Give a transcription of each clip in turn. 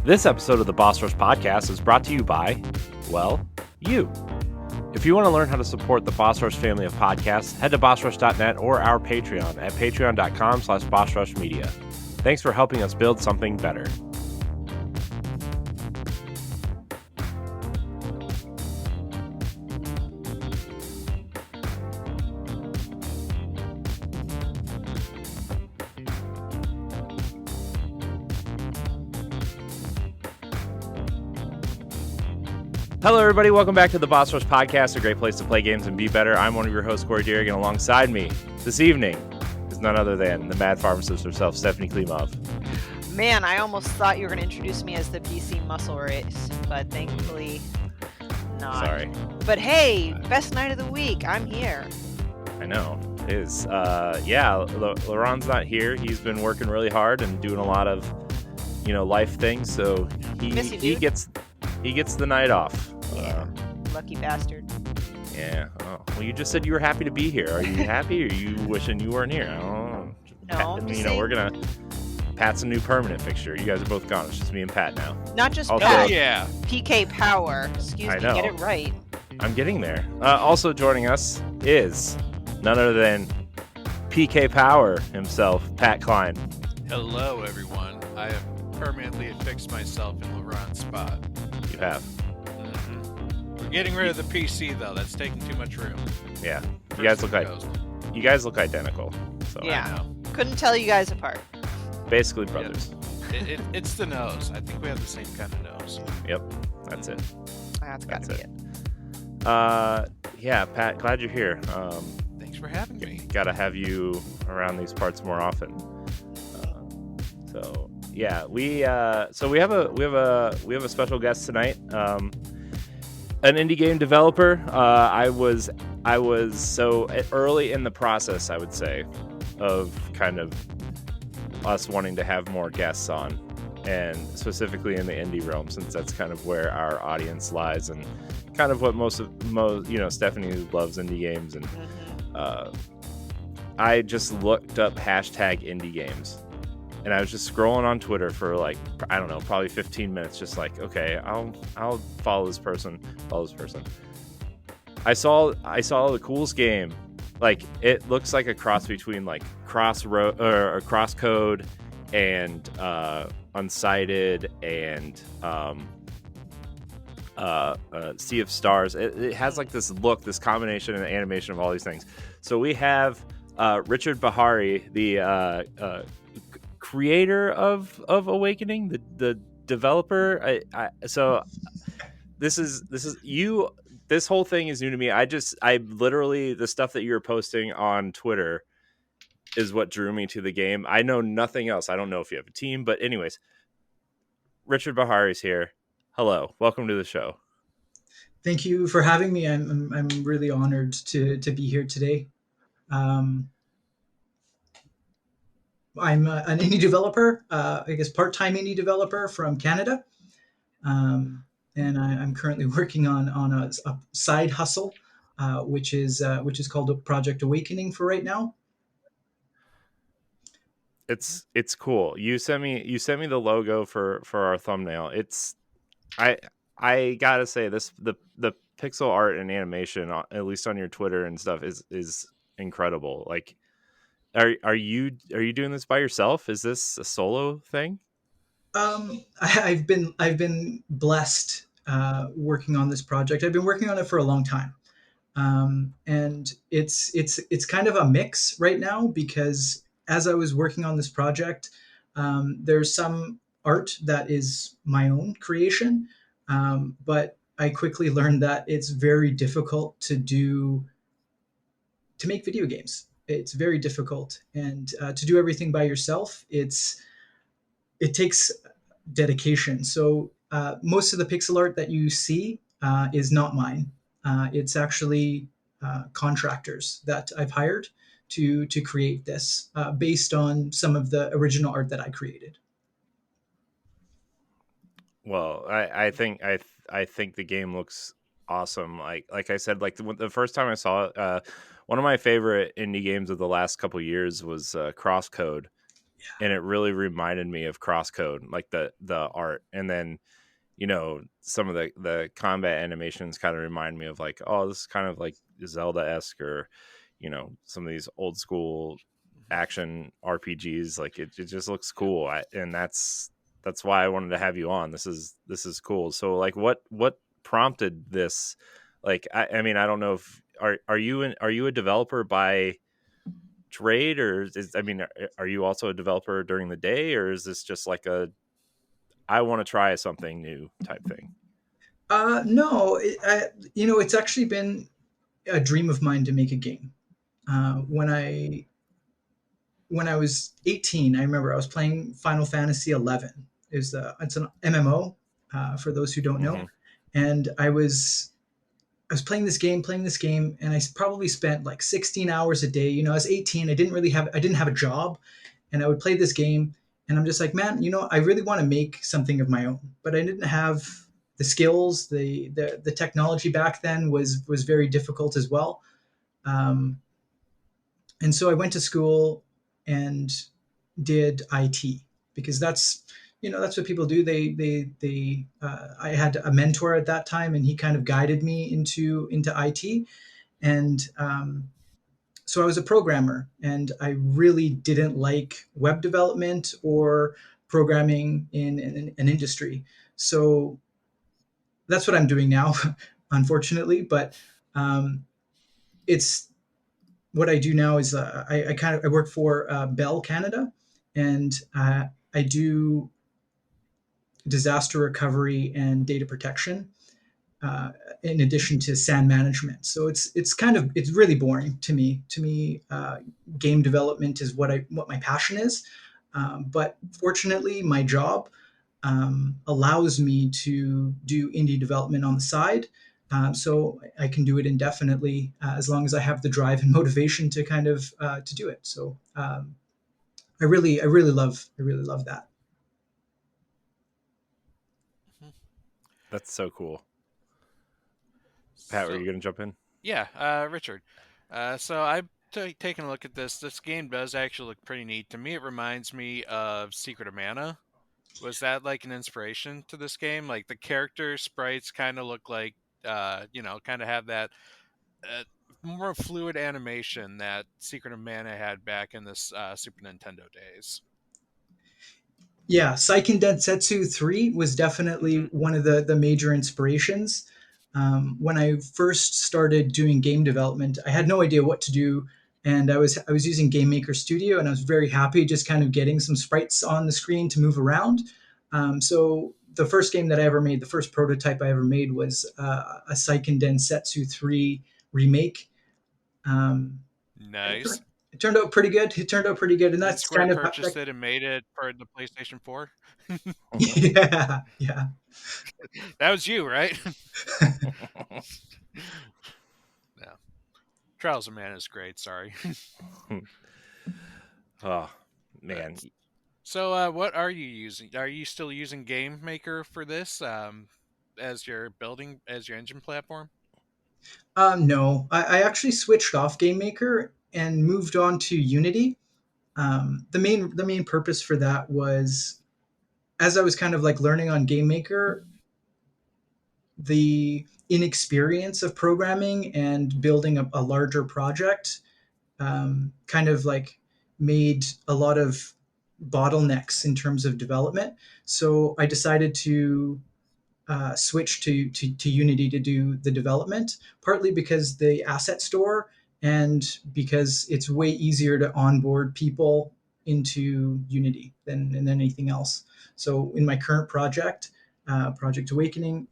This episode of the Boss Rush Podcast is brought to you by, well, you. If you want to learn how to support the Boss Rush family of podcasts, head to bossrush.net or our Patreon at patreon.com/bossrushmedia. Thanks for helping us build something better. Hello, everybody. Welcome back to the Boss Rush Podcast, a great place to play games and be better. I'm one of your hosts, Corey Deering, and alongside me this evening is none other than the mad pharmacist herself, Stephanie Klimov. Man, I almost thought you were going to introduce me as the PC muscle race, but thankfully not. Sorry. But hey, best night of the week. I'm here. I know. It is. Laurent's not here. He's been working really hard and doing a lot of, life things, so he gets the night off. Yeah. Lucky bastard. Yeah. Oh. Well, you just said you were happy to be here. Are you happy, or are you wishing you weren't here? I don't know. No. We're gonna. Pat's a new permanent fixture. You guys are both gone. It's just me and Pat now. Not just Also, Pat. Yeah. PK Power. Excuse I me. know. Get it right. I'm getting there. Also joining us is none other than PK Power himself, Pat Klein. Hello, everyone. I have permanently affixed myself in Laurent's spot. You have. We're getting rid of the PC, though. That's taking too much room. Yeah. First You guys look Ghost. identical. So Yeah. I know. Couldn't tell you guys apart. basically brothers. It's the nose. I think we have the same kind of nose. Yep. That's it. That's got to be it. Yeah, Pat, glad you're here. Thanks for having me. Gotta have you around these parts more often. We have a special guest tonight. An indie game developer. I was so early in the process, I would say, of kind of us wanting to have more guests on, and specifically in the indie realm, since that's kind of where our audience lies, and kind of what most Stephanie loves indie games, and I just looked up hashtag indie games. And I was just scrolling on Twitter for probably 15 minutes, just like, okay, I'll follow this person. I saw the coolest game. Like, it looks like a cross between like Crosscode and Unsighted and Sea of Stars. It has like this look, this combination and animation of all these things. So we have Richard Beharry, the creator of Awakening, the developer. This whole thing is new to me. I literally, the stuff that you're posting on Twitter is what drew me to the game. I know nothing else. I don't know if you have a team, but anyways, Richard Beharry's here. Hello, welcome to the show. Thank you for having me. I'm really honored to be here today. I'm an indie developer, part-time indie developer from Canada, and I'm currently working on a side hustle, which is called Project Awakening for right now. It's cool. You sent me the logo for our thumbnail. I gotta say, the pixel art and animation, at least on your Twitter and stuff, is incredible. Like, Are you doing this by yourself? Is this a solo thing? I've been blessed working on this project. I've been working on it for a long time, and it's kind of a mix right now, because as I was working on this project, there's some art that is my own creation, but I quickly learned that it's very difficult to make video games. It's very difficult, and to do everything by yourself, it takes dedication. So most of the pixel art that you see is not mine. It's actually contractors that I've hired to create this based on some of the original art that I created. Well, I think the game looks awesome. Like I said, like the first time I saw it, one of my favorite indie games of the last couple of years was Crosscode, and it really reminded me of Crosscode, like the art. And then, some of the combat animations kind of remind me of like, oh, this is kind of like Zelda-esque, or some of these old school action RPGs. Like it just looks cool. And that's why I wanted to have you on. This is cool. So like what prompted this? Like I mean, I don't know if are you a developer by trade, or are you also a developer during the day, or is this just like a I want to try something new type thing? No, it's actually been a dream of mine to make a game. When I was 18, I remember I was playing Final Fantasy 11. It's an MMO, for those who don't know, Hmm. and I was playing this game, and I probably spent like 16 hours a day. I was 18. I didn't have a job, and I would play this game, and I'm just like, man, I really want to make something of my own, but I didn't have the skills. The technology back then was very difficult as well. Um, and so I went to school and did IT, because that's what people do. I had a mentor at that time, and he kind of guided me into IT. And so I was a programmer, and I really didn't like web development or programming in an industry. So that's what I'm doing now, unfortunately. But um, it's what I do now is I work for Bell Canada, and I do disaster recovery and data protection, uh, in addition to SAN management. So it's really boring to me. Game development is what my passion is. But fortunately, my job allows me to do indie development on the side. So I can do it indefinitely, as long as I have the drive and motivation to kind of to do it. So I really love that. That's so cool. Pat, were So you gonna jump in? yeah, Richard. So I've taken a look at this. This game does actually look pretty neat. To me, it reminds me of Secret of Mana. Was that like an inspiration to this game? Like the character sprites kind of look like, kind of have that uh, more fluid animation that Secret of Mana had back in this Super Nintendo days. Yeah, Seiken Densetsu 3 was definitely Hmm. one of the major inspirations. When I first started doing game development, I had no idea what to do, and I was using Game Maker Studio, and I was very happy just kind of getting some sprites on the screen to move around. So the first game that I ever made, the first prototype I ever made, was a Seiken Densetsu 3 remake. Um, and Nice. it turned out pretty good. And And that's Square kind of purchased it and made it for the PlayStation 4. yeah, yeah. That was you, right? Yeah. Trials of Mana is great. Sorry. Oh But man. so, what are you using? Are you still using Game Maker for this as your engine platform? No, I actually switched off Game Maker and moved on to Unity. The main purpose for that was, as I was kind of like learning on Game Maker, the inexperience of programming and building a larger project kind of like made a lot of bottlenecks in terms of development. So I decided to switch to Unity to do the development, partly because the asset store, and because it's way easier to onboard people into Unity than anything else. So in my current project, Project Awakening,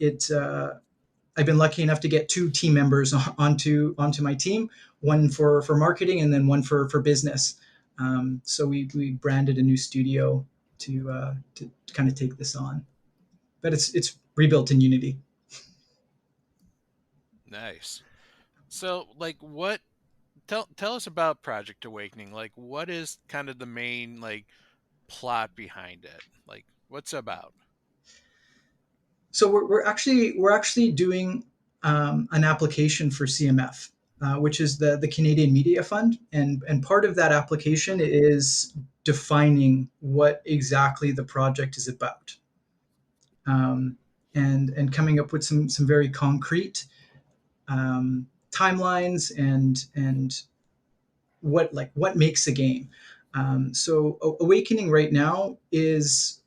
I've been lucky enough to get two team members onto my team, one for marketing and then one for business. So we branded a new studio to kind of take this on, but it's rebuilt in Unity. Nice. So, like, what? Tell us about Project Awakening. Like, what is kind of the main like plot behind it? Like, what's it about? So we're actually doing an application for CMF. which is the Canadian Media Fund, and part of that application is defining what exactly the project is about, and coming up with some very concrete timelines and what makes a game. So Awakening right now is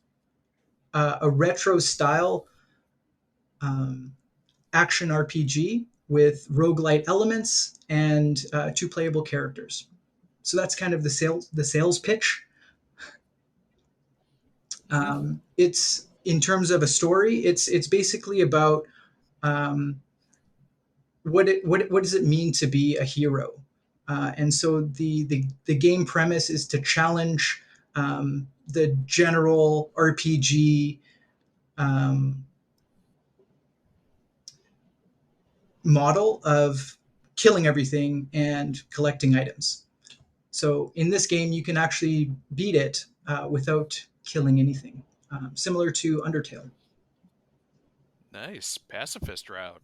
a retro style action RPG with roguelite elements and two playable characters. So that's kind of the sales pitch. It's in terms of a story. It's basically about what does it mean to be a hero, and so the game premise is to challenge the general RPG model of killing everything and collecting items. So in this game, you can actually beat it without killing anything, similar to Undertale. Nice pacifist route.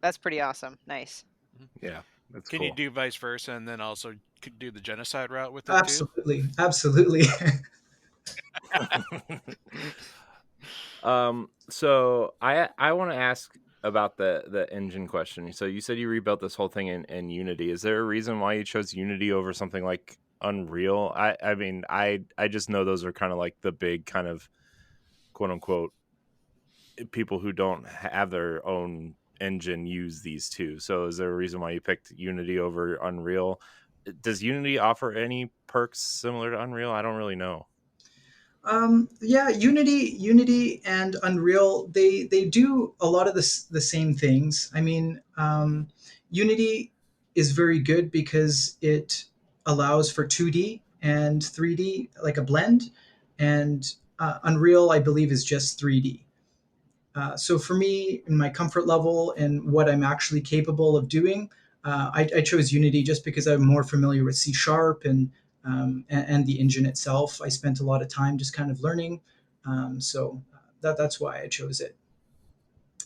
That's pretty awesome. Nice. Yeah, that's Can cool. you do vice versa and then also could do the genocide route with it Absolutely, absolutely. So I want to ask about the engine question. So you said you rebuilt this whole thing in Unity. Is there a reason why you chose Unity over something like Unreal? I mean, I just know those are kind of like the big kind of quote unquote people who don't have their own engine use these two. So is there a reason why you picked Unity over Unreal? Does Unity offer any perks similar to Unreal? I don't really know. Yeah, Unity and Unreal, they do a lot of the same things. I mean, Unity is very good because it allows for 2D and 3D, like a blend, and Unreal, I believe, is just 3D. So for me, in my comfort level and what I'm actually capable of doing, I chose Unity just because I'm more familiar with C# and the engine itself. I spent a lot of time just kind of learning, so that's why I chose it.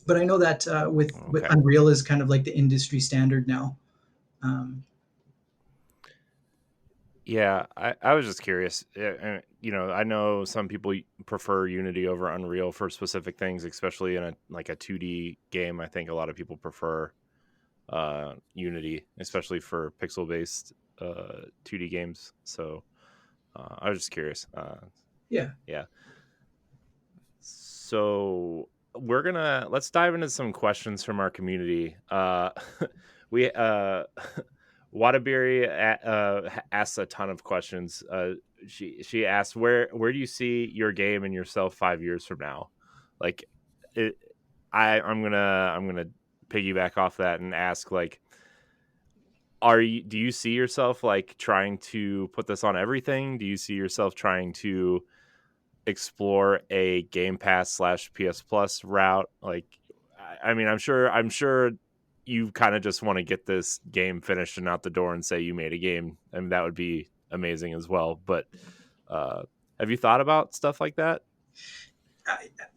But I know that with Unreal is kind of like the industry standard now. Yeah, I was just curious. You know, I know some people prefer Unity over Unreal for specific things, especially in a 2D game. I think a lot of people prefer Unity, especially for pixel-based 2D games. So I was just curious. Yeah. So let's dive into some questions from our community. We Wadaberry asks a ton of questions. She asked, where do you see your game and yourself 5 years from now? Like, I'm gonna piggyback off that and ask, like, do you see yourself like trying to put this on everything? Do you see yourself trying to explore a Game Pass / PS Plus route? Like, I mean, I'm sure you kind of just want to get this game finished and out the door and say you made a game. I mean, that would be amazing as well. But have you thought about stuff like that?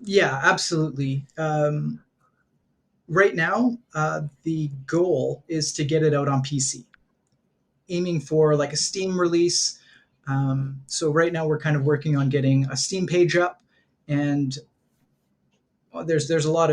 Yeah, absolutely. Right now, the goal is to get it out on PC, aiming for like a Steam release. So right now we're kind of working on getting a Steam page up, and there's a lot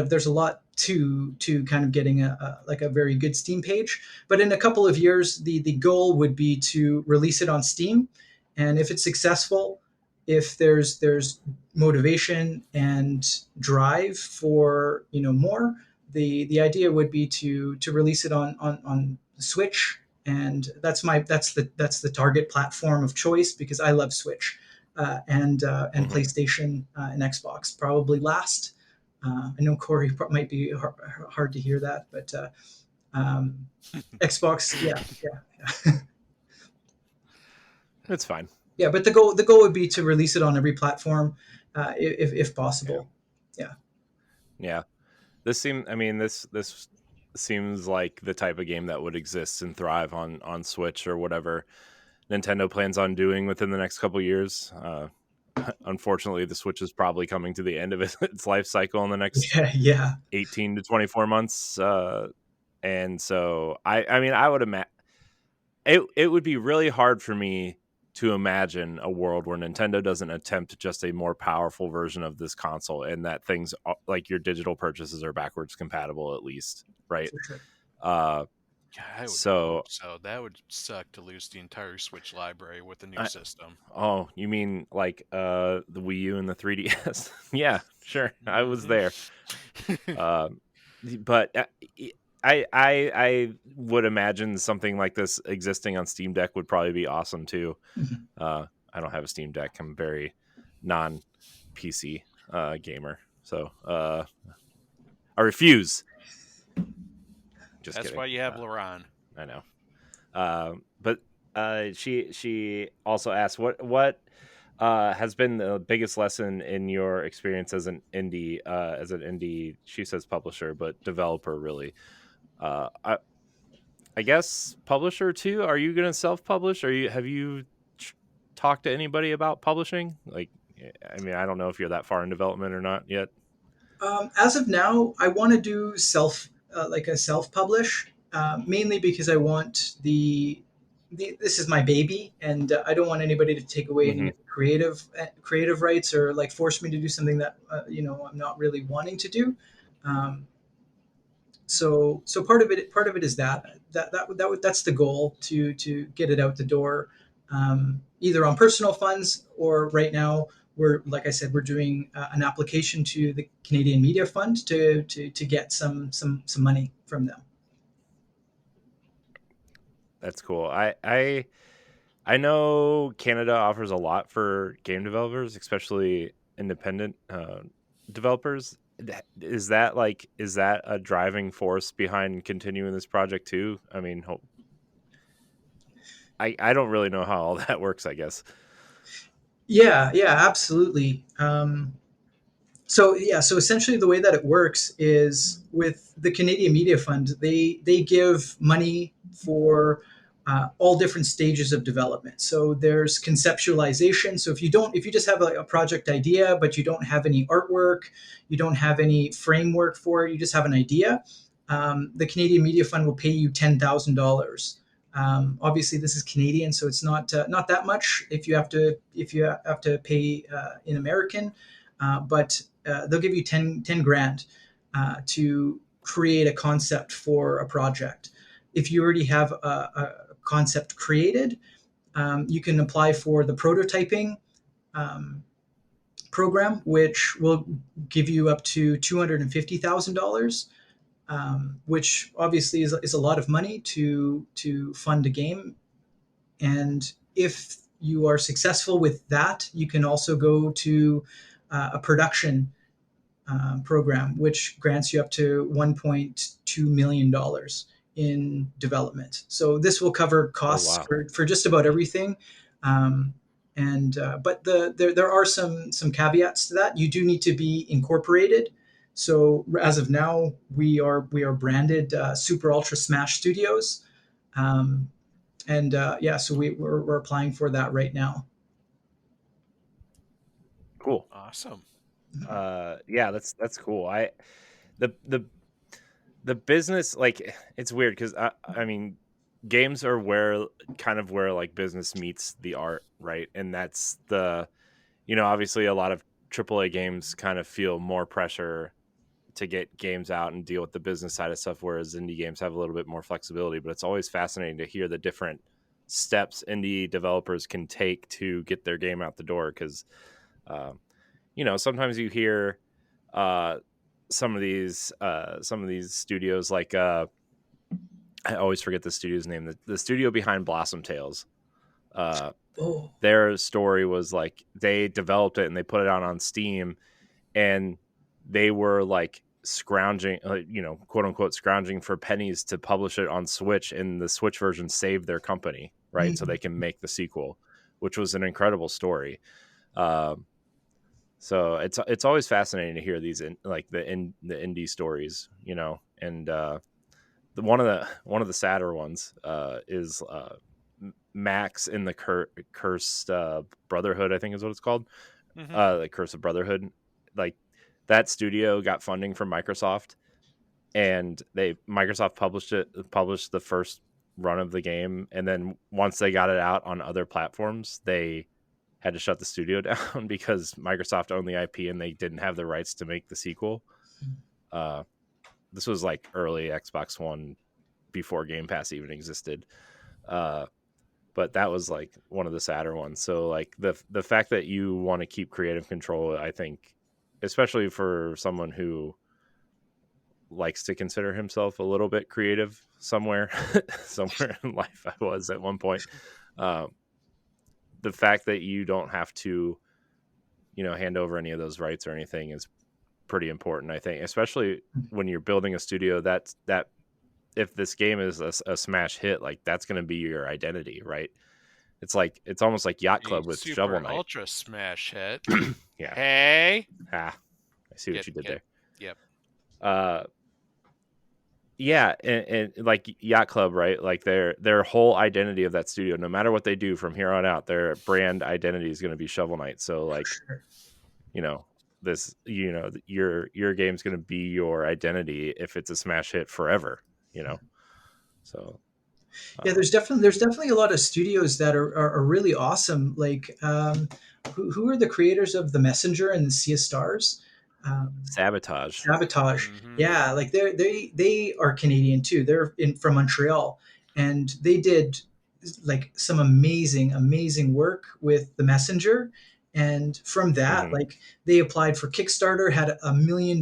to kind of getting a very good Steam page. But in a couple of years, the goal would be to release it on Steam, and if it's successful, if there's motivation and drive for more, the idea would be to release it on Switch, and that's the target platform of choice because I love Switch, and PlayStation and Xbox probably last. I know Corey might be hard to hear that, but Xbox, yeah. It's fine. Yeah, but the goal would be to release it on every platform, if possible. Yeah. This seems like the type of game that would exist and thrive on Switch or whatever Nintendo plans on doing within the next couple of years. Unfortunately, the Switch is probably coming to the end of its life cycle in the next 18 to 24 months. And so I mean, I would imagine it would be really hard for me to imagine a world where Nintendo doesn't attempt just a more powerful version of this console, and that things like your digital purchases are backwards compatible at least, right? For sure. Yeah, I would So hope so. That would suck to lose the entire Switch library with a new I, system. oh, you mean like the Wii U and the 3DS? Yeah, sure, I was Mhm. there. But I would imagine something like this existing on Steam Deck would probably be awesome too. Mhm. I don't have a Steam Deck. I'm very non PC gamer, so I refuse. Just That's kidding. why you have Laron. I know. But she also asked what has been the biggest lesson in your experience as an indie, she says publisher, but developer really. I guess publisher too. Are you going to self-publish? Have you talked to anybody about publishing? Like, I mean, I don't know if you're that far in development or not yet. As of now, I want to do like a self publish, mainly because I want this is my baby, and I don't want anybody to take away any Hmm. of the creative rights or like force me to do something that I'm not really wanting to do. Um, so part of it is that's the goal to get it out the door, either on personal funds or right now we're like I said we're doing an application to the Canadian Media Fund to get some money from them. That's cool. I know Canada offers a lot for game developers, especially independent developers. Is that a driving force behind continuing this project too? I mean, I don't really know how all that works, I guess. Yeah, absolutely. So essentially the way that it works is with the Canadian Media Fund, they give money for all different stages of development. So there's conceptualization. So if you just have a project idea but you don't have any artwork, you don't have any framework for it, you just have an idea, the Canadian Media Fund will pay you $10,000. Obviously, this is Canadian, so it's not that much if you have to pay in American, but they'll give you 10 grand to create a concept for a project. If you already have a concept created, you can apply for the prototyping um, program, which will give you up to $250,000, which obviously is a lot of money to fund a game. And if you are successful with that, you can also go to a production program, which grants you up to $1.2 million in development. So this will cover Oh costs wow. for just about everything. Um, and but there are some caveats to that. You do need to be incorporated. So as of now, we are branded Super Ultra Smash Studios, um, and yeah, so we're applying for that right now. Cool. Awesome. Yeah, that's cool. The the the business, like, it's weird because I mean, games are where like business meets the art, right? And that's obviously a lot of AAA games kind of feel more pressure to get games out and deal with the business side of stuff, whereas indie games have a little bit more flexibility. But it's always fascinating to hear the different steps indie developers can take to get their game out the door, because um, sometimes you hear uh, some of these studios, like I always forget the studio's name, the studio behind Blossom Tales. uh, Oh, their story was like they developed it and they put it out on Steam, and they were like scrounging, quote unquote scrounging for pennies to publish it on Switch, and the Switch version saved their company, right? So mhm. they can make the sequel, which was an incredible story. Um, so it's always fascinating to hear these the indie stories, and one of the sadder ones is Max in the Cursed Brotherhood, I think is what it's called. Hmm. The Curse of Brotherhood. Like, that studio got funding from Microsoft, and Microsoft published the first run of the game, and then once they got it out on other platforms, they had to shut the studio down because Microsoft owned the IP and they didn't have the rights to make the sequel. This was like early Xbox One, before Game Pass even existed. But that was like one of the sadder ones. So like the fact that you want to keep creative control, I think, especially for someone who likes to consider himself a little bit creative somewhere in life, I was at one point. The fact that you don't have to, hand over any of those rights or anything is pretty important, I think, especially when you're building a studio that if this game is a smash hit, like that's going to be your identity, right? It's almost like Yacht Club with Super Shovel Knight. Ultra smash hit. Yeah. Hey. I see what you did there. Yep. Yeah, and like Yacht Club, right? Like their whole identity of that studio, no matter what they do from here on out, their brand identity is going to be Shovel Knight. So like, this, your game's going to be your identity if it's a smash hit forever, So yeah, there's definitely a lot of studios that are really awesome. Like, who are the creators of The Messenger and Sea of Stars? Sabotage. Mm-hmm. Yeah, like they are Canadian too. They're from Montreal, and they did like some amazing work with The Messenger. And from that, like they applied for Kickstarter, had a $1 million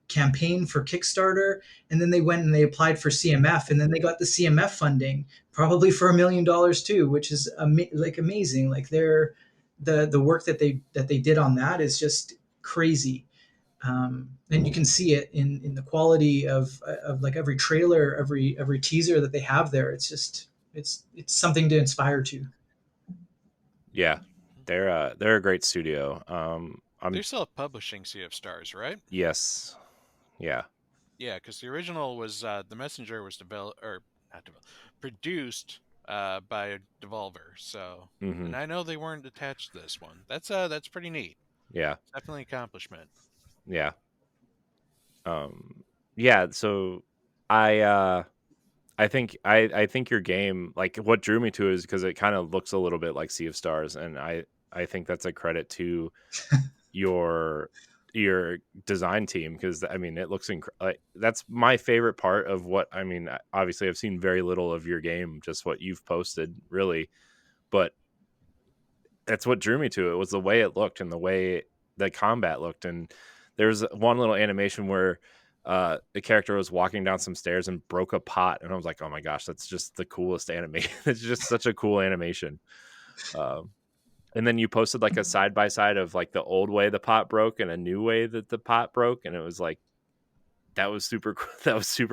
campaign for Kickstarter, and then they went and they applied for CMF, and then they got the CMF funding, probably for $1 million too, which is amazing. Like the work that they did on that is just crazy. And you can see it in the quality of like every trailer, every teaser that they have there. It's just it's something to inspire to. Yeah, they're a great studio. They're still publishing Sea of Stars, right? Yes. Yeah. Yeah, because the original was The Messenger was produced by a Devolver. So, and I know they weren't attached to this one. That's pretty neat. Yeah, Definitely an accomplishment. Yeah. Yeah. So I think your game, like what drew me to it is because it kind of looks a little bit like Sea of Stars, and I think that's a credit to your design team, because I mean it looks like that's my favorite part of what I mean. Obviously, I've seen very little of your game, just what you've posted, really, but that's what drew me to it, was the way it looked and the way the combat looked. And there's one little animation where the character was walking down some stairs and broke a pot, and I was like, oh my gosh, that's just the coolest animation. It's just such a cool animation. And then you posted like a side by side of like the old way the pot broke and a new way that the pot broke, and it was like that was super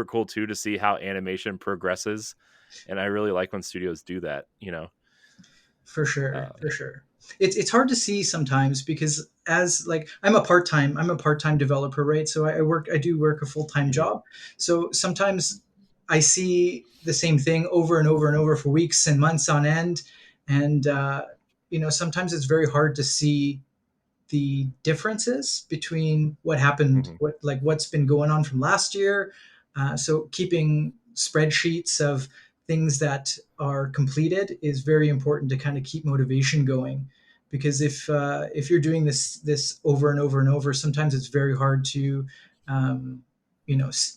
cool too, to see how animation progresses. And I really like when studios do that, For sure. It's hard to see sometimes because as like I'm a part-time developer, right? So I do work a full-time job. So sometimes I see the same thing over and over and over for weeks and months on end, and sometimes it's very hard to see the differences between what happened, what's been going on from last year. So keeping spreadsheets of things that are completed is very important to kind of keep motivation going, because if you're doing this over and over and over, sometimes it's very hard to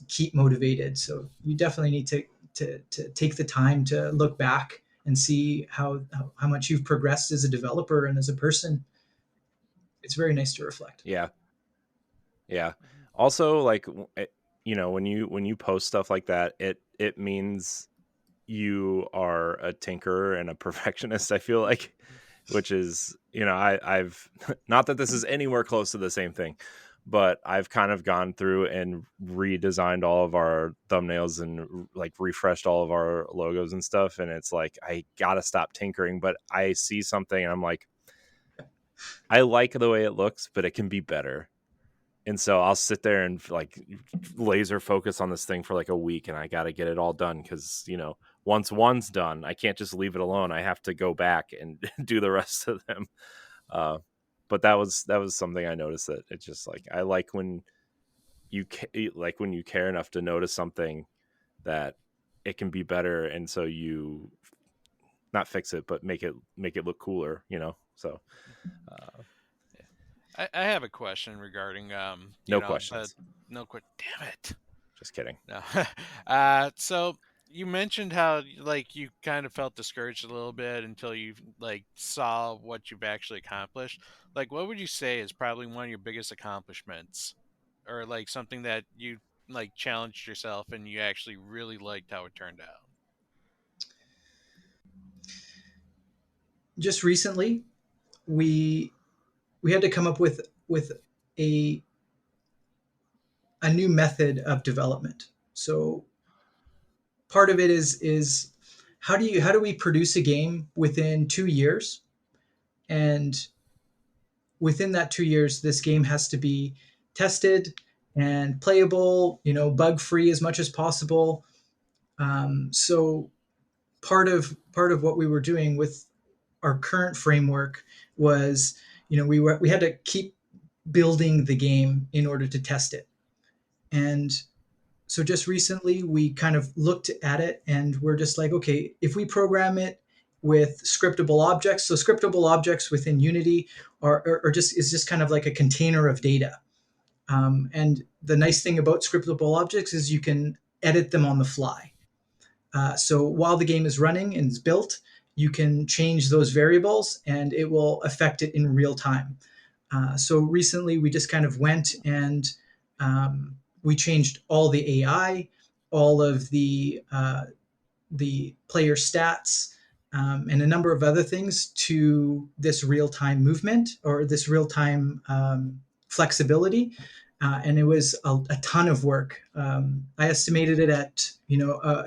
keep motivated. So you definitely need to take the time to look back and see how much you've progressed as a developer and as a person. It's very nice to reflect. Yeah. Also, like, when you post stuff like that, it means you are a tinkerer and a perfectionist, I feel like, which is, I've not that this is anywhere close to the same thing, but I've kind of gone through and redesigned all of our thumbnails and like refreshed all of our logos and stuff. And it's like, I gotta stop tinkering, but I see something and I'm like, I like the way it looks, but it can be better. And so I'll sit there and like laser focus on this thing for like a week, and I got to get it all done. Cause once one's done, I can't just leave it alone. I have to go back and do the rest of them. But that was something I noticed, that it's just like, I like when like when you care enough to notice something that it can be better, and so you not fix it, but make it look cooler, So I have a question regarding no questions. Damn it. Just kidding. No. So you mentioned how like you kind of felt discouraged a little bit until you like saw what you've actually accomplished. Like, what would you say is probably one of your biggest accomplishments, or like something that you like challenged yourself and you actually really liked how it turned out? Just recently, we had to come up with a new method of development. So part of it is how do we produce a game within 2 years, and within that 2 years this game has to be tested and playable, bug free as much as possible. So part of what we were doing with our current framework was, we had to keep building the game in order to test it. And so just recently we kind of looked at it and we're just like, okay, if we program it with scriptable objects, so scriptable objects within Unity are just kind of like a container of data. And the nice thing about scriptable objects is you can edit them on the fly. So while the game is running and is built, you can change those variables and it will affect it in real time. So recently we just kind of went and we changed all the AI, all of the player stats, and a number of other things to this real-time movement or this real-time flexibility. And it was a ton of work. I estimated it at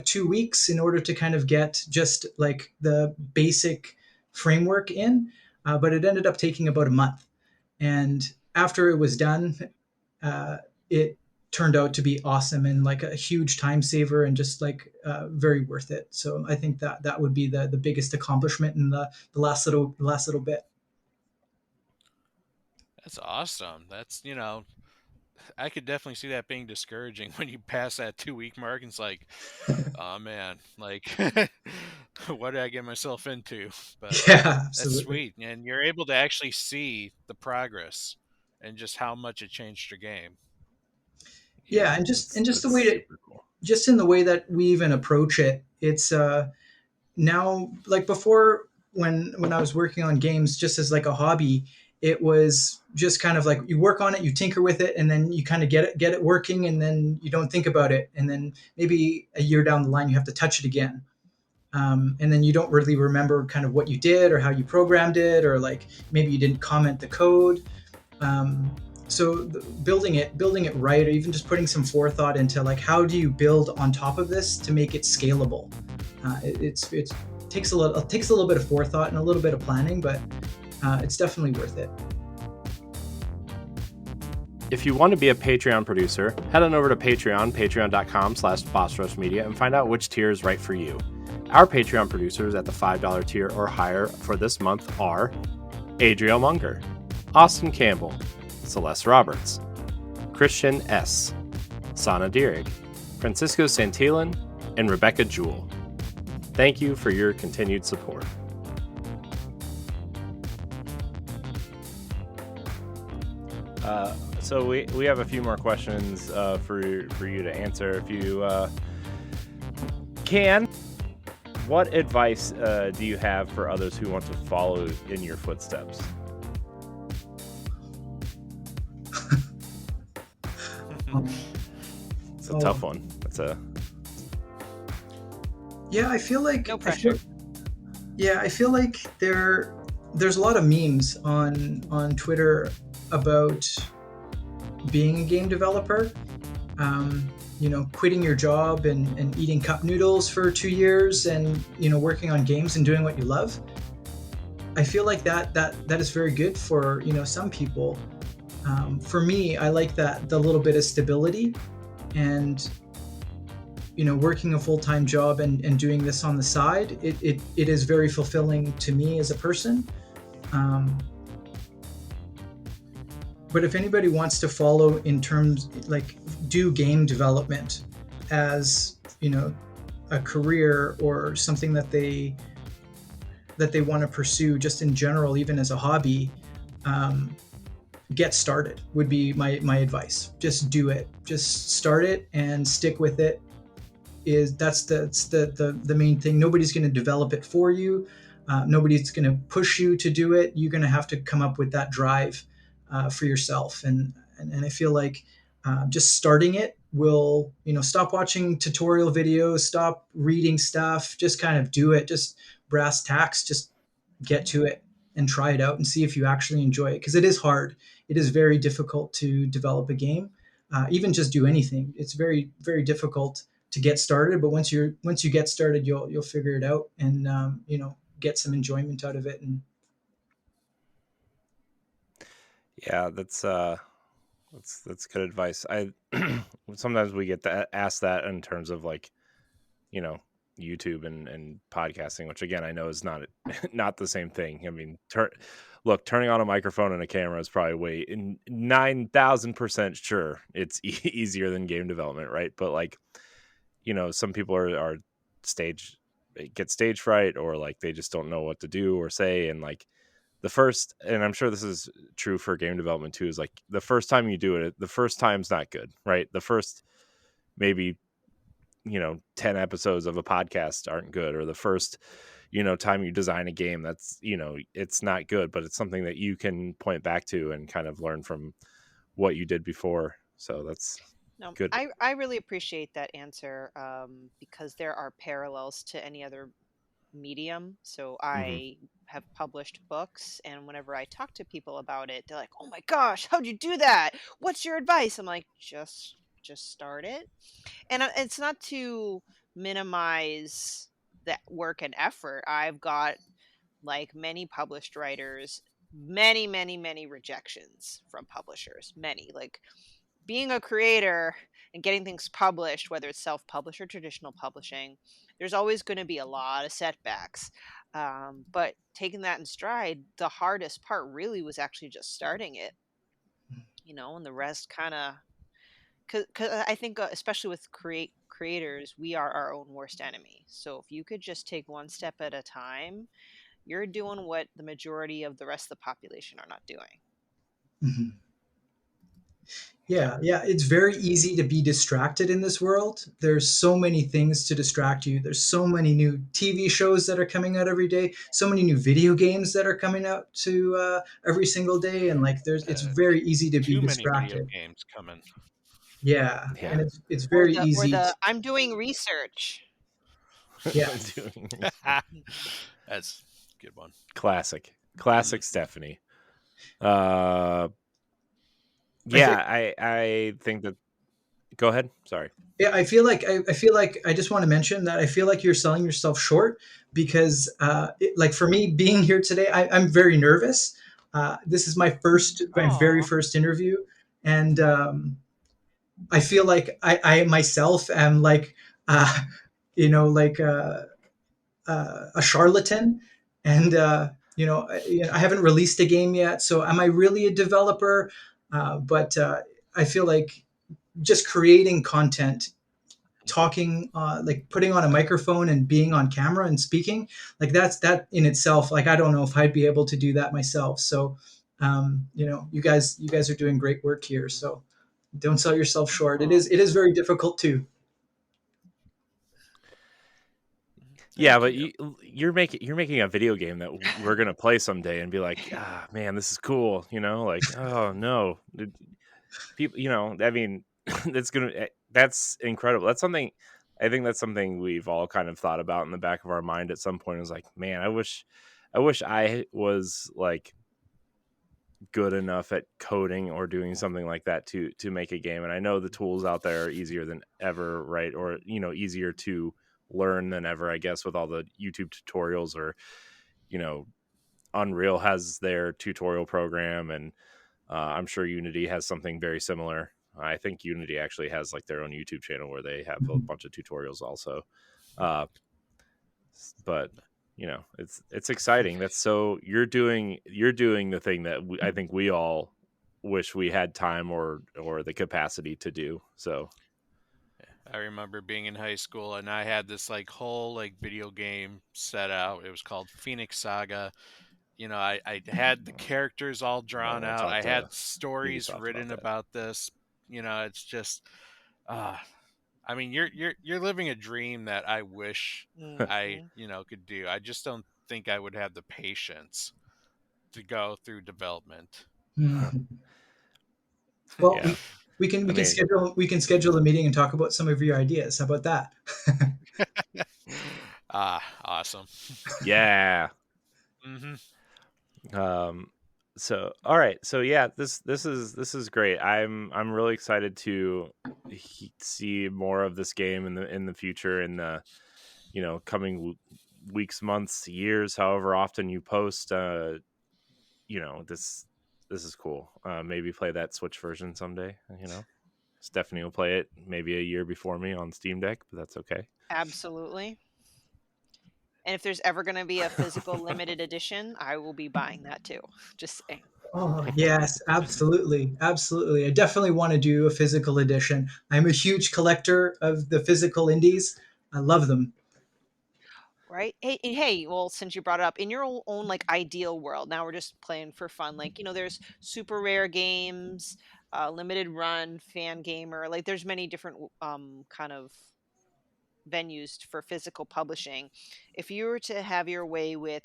2 weeks in order to kind of get just like the basic framework in, but it ended up taking about a month. And after it was done, it turned out to be awesome and like a huge time saver and just like very worth it. So I think that would be the biggest accomplishment in the last little bit. That's awesome. That's, I could definitely see that being discouraging when you pass that 2-week mark and it's like, oh man, like what did I get myself into? But Yeah, that's absolutely. sweet. And you're able to actually see the progress and just how much it changed your game. Yeah, and just the way that super cool. just in the way that we even approach it, it's now like before when I was working on games just as like a hobby, it was just kind of like you work on it, you tinker with it, and then you kind of get it working, and then you don't think about it, and then maybe a year down the line you have to touch it again, and then you don't really remember kind of what you did or how you programmed it, or like maybe you didn't comment the code. So building it right, or even just putting some forethought into like how do you build on top of this to make it scalable. It takes a little bit of forethought and a little bit of planning, but it's definitely worth it. If you want to be a Patreon producer, head on over to patreon.com/bossrushmedia and find out which tier is right for you. Our Patreon producers at the $5 tier or higher for this month are Adriel Munger, Austin Campbell, Celeste Roberts, Christian S., Sana Dierig, Francisco Santillan, and Rebecca Jewell. Thank you for your continued support. So we have a few more questions for you to answer. If you can, what advice do you have for others who want to follow in your footsteps? It's a tough one. Yeah, I feel like No pressure. I feel like there's a lot of memes on Twitter about being a game developer. Quitting your job and eating cup noodles for 2 years and working on games and doing what you love. I feel like that is very good for some people. For me, I like the little bit of stability and working a full-time job and doing this on the side. It is very fulfilling to me as a person. but if anybody wants to follow in terms like do game development as a career or something that they want to pursue just in general, even as a hobby, get started would be my advice. Just do it. Just start it and stick with it. That's the main thing. Nobody's going to develop it for you. Nobody's going to push you to do it. You're going to have to come up with that drive for yourself. And I feel like just starting it will, stop watching tutorial videos, stop reading stuff, just kind of do it. Just brass tacks, just get to it and try it out and see if you actually enjoy it. Because it is hard. It is very difficult to develop a game. Even just do anything. It's very, very difficult to get started, but once you get started, you'll figure it out and get some enjoyment out of it. And Yeah, that's good advice. I sometimes we get asked that in terms of like, YouTube and podcasting, which again I know is not not the same thing. I mean, turning on a microphone and a camera is probably way 9,000% sure it's easier than game development, right? But like, some people are get stage fright, or like they just don't know what to do or say, and like and I'm sure this is true for game development too, is like the first time you do it, the first time's not good, right? The first maybe 10 episodes of a podcast aren't good, or the first time you design a game, that's it's not good, but it's something that you can point back to and kind of learn from what you did before. So that's No, good. I really appreciate that answer, because there are parallels to any other medium. So I have published books, and whenever I talk to people about it, they're like, "Oh my gosh, how'd you do that? What's your advice?" I'm like, just start it. And it's not to minimize that work and effort. I've got, like many published writers, many rejections from publishers. Many. Like, being a creator and getting things published, whether it's self-published or traditional publishing, there's always going to be a lot of setbacks. But taking that in stride, the hardest part really was actually just starting it, and the rest kind of, because I think, especially with creators, we are our own worst enemy. So if you could just take one step at a time, you're doing what the majority of the rest of the population are not doing. Mhm. Yeah, it's very easy to be distracted in this world. There's so many things to distract you. There's so many new TV shows that are coming out every day, so many new video games that are coming out to every single day, and like it's very easy to be Too many video distracted. games coming. Yeah, Yeah. and it's Or very easy. I'm doing research. Yeah. That's a good one. Classic Stephanie. I I think that. Go ahead. Sorry. Yeah, I feel like I just want to mention that I feel like you're selling yourself short because, like for me, being here today, I'm very nervous. This is my very Aw. first interview, and I feel like I myself am like, uh, like a charlatan, and I haven't released a game yet. So am I really a developer? But I feel like just creating content, talking, like putting on a microphone and being on camera and speaking, like that in itself, like I don't know if I'd be able to do that myself. So you guys are doing great work here, so don't sell yourself short. It is very difficult too. Yeah, Thank but you. you're making a video game that we're gonna play someday and be like, man, this is cool. Like, oh no, people. I mean, that's incredible. That's something. I think that's something we've all kind of thought about in the back of our mind at some point. Is like, man, I wish I was like good enough at coding or doing something like that to make a game. And I know the tools out there are easier than ever, right? Or easier to learn than ever, I guess, with all the YouTube tutorials, or Unreal has their tutorial program, and I'm sure Unity has something very similar. I think Unity actually has like their own YouTube channel where they have a bunch of tutorials also. But it's exciting. That's so you're doing the thing that I think we all wish we had time or the capacity to do. So I remember being in high school and I had this like whole like video game set out. It was called Phoenix Saga. I had the characters all drawn we'll out. talk I to had stories Ubisoft about written that. about this. It's just uh I mean, you're living a dream that I wish I, Mhm. could do. I just don't think I would have the patience to go through development. Mhm. Well, Yeah, we can I mean, schedule a meeting and talk about some of your ideas. How about that? Awesome. yeah. Hmm. Um, so all right, so yeah, this is great. I'm really excited to see more of this game in the future, in the coming weeks, months, years, however often you post. This is cool. Maybe play that Switch version someday. Stephanie will play it maybe a year before me on Steam Deck, but that's okay. Absolutely. And if there's ever going to be a physical limited edition, I will be buying that too. Just saying. Oh, yes, absolutely. Absolutely. I definitely want to do a physical edition. I'm a huge collector of the physical indies. I love them. Right? Hey, well, since you brought it up, in your own like ideal world, now we're just playing for fun. Like, there's super rare games, limited run, fan gamer. Like, there's many different kind of venues for physical publishing. If you were to have your way with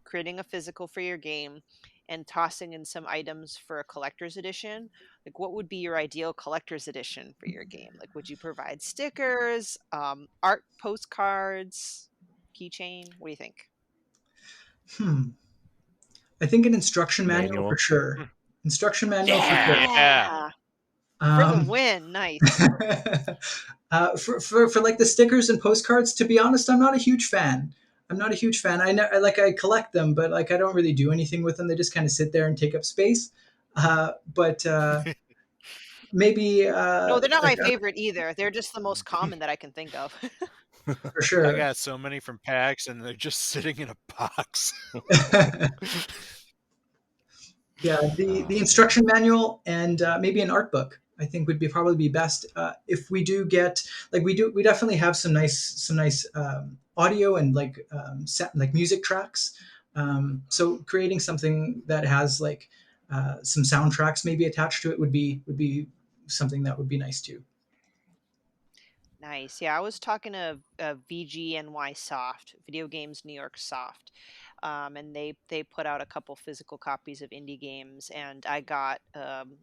creating a physical for your game and tossing in some items for a collector's edition, like what would be your ideal collector's edition for your game? Like, would you provide stickers, art postcards, keychain? What do you think? Hmm. I think an instruction manual for Manual. sure. Instruction manual for sure. Yeah. Yeah, for the Um, win. Nice. for like the stickers and postcards, to be honest, I'm not a huge fan. I'm not a huge fan. I collect them, but like I don't really do anything with them. They just kind of sit there and take up space. But maybe No, they're not like my favorite either. They're just the most common that I can think of. for I sure. got so many from PAX and they're just sitting in a box. Yeah, the instruction manual and maybe an art book I think would probably be best. If we do get like we definitely have some nice audio and like music tracks. So creating something that has like some soundtracks maybe attached to it would be something that would be nice too. Nice. Yeah, I was talking to VGNY Soft, Video Games New York Soft, and they put out a couple physical copies of indie games, and I got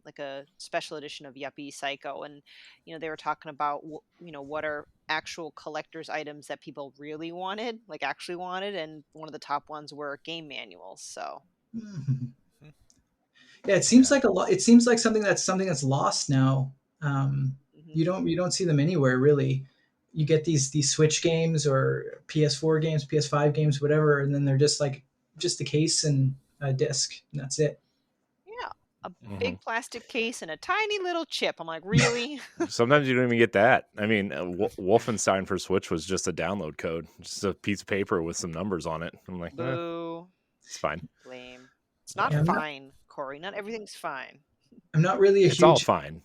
like a special edition of Yuppie Psycho, and they were talking about what are actual collector's items that people really wanted, like actually wanted, and one of the top ones were game manuals. So. Mhm. Yeah, it seems Yeah. like a lot. It seems like something that's lost now. Mhm. You don't see them anywhere really. You get these Switch games or PS4 games, PS5 games, whatever, and then they're just like just a case and a disc, and that's it. Yeah, a Mhm. big plastic case and a tiny little chip. I'm like, really? Sometimes you don't even get that. I mean, Wolfenstein for Switch was just a download code, just a piece of paper with some numbers on it. I'm like, Boo. it's fine. Lame. It's not Yeah, fine, Corey. Not everything's fine. I'm not really It's all fine.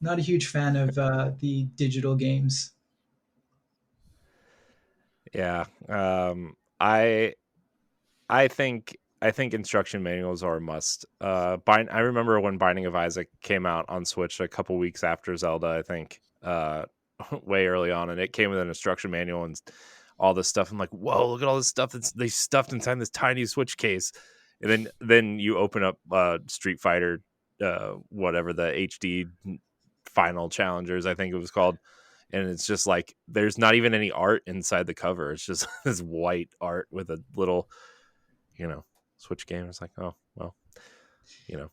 not a huge fan of the digital games. Yeah. I I think instruction manuals are a must. I remember when Binding of Isaac came out on Switch a couple weeks after Zelda, I think, way early on, and it came with an instruction manual and all this stuff. I'm like, whoa, look at all this stuff that's they stuffed inside this tiny Switch case. And then you open up Street Fighter, whatever the HD Final Challengers, I think it was called, and it's just like there's not even any art inside the cover. It's just this white art with a little, you know, Switch game. It's like, oh well, you know.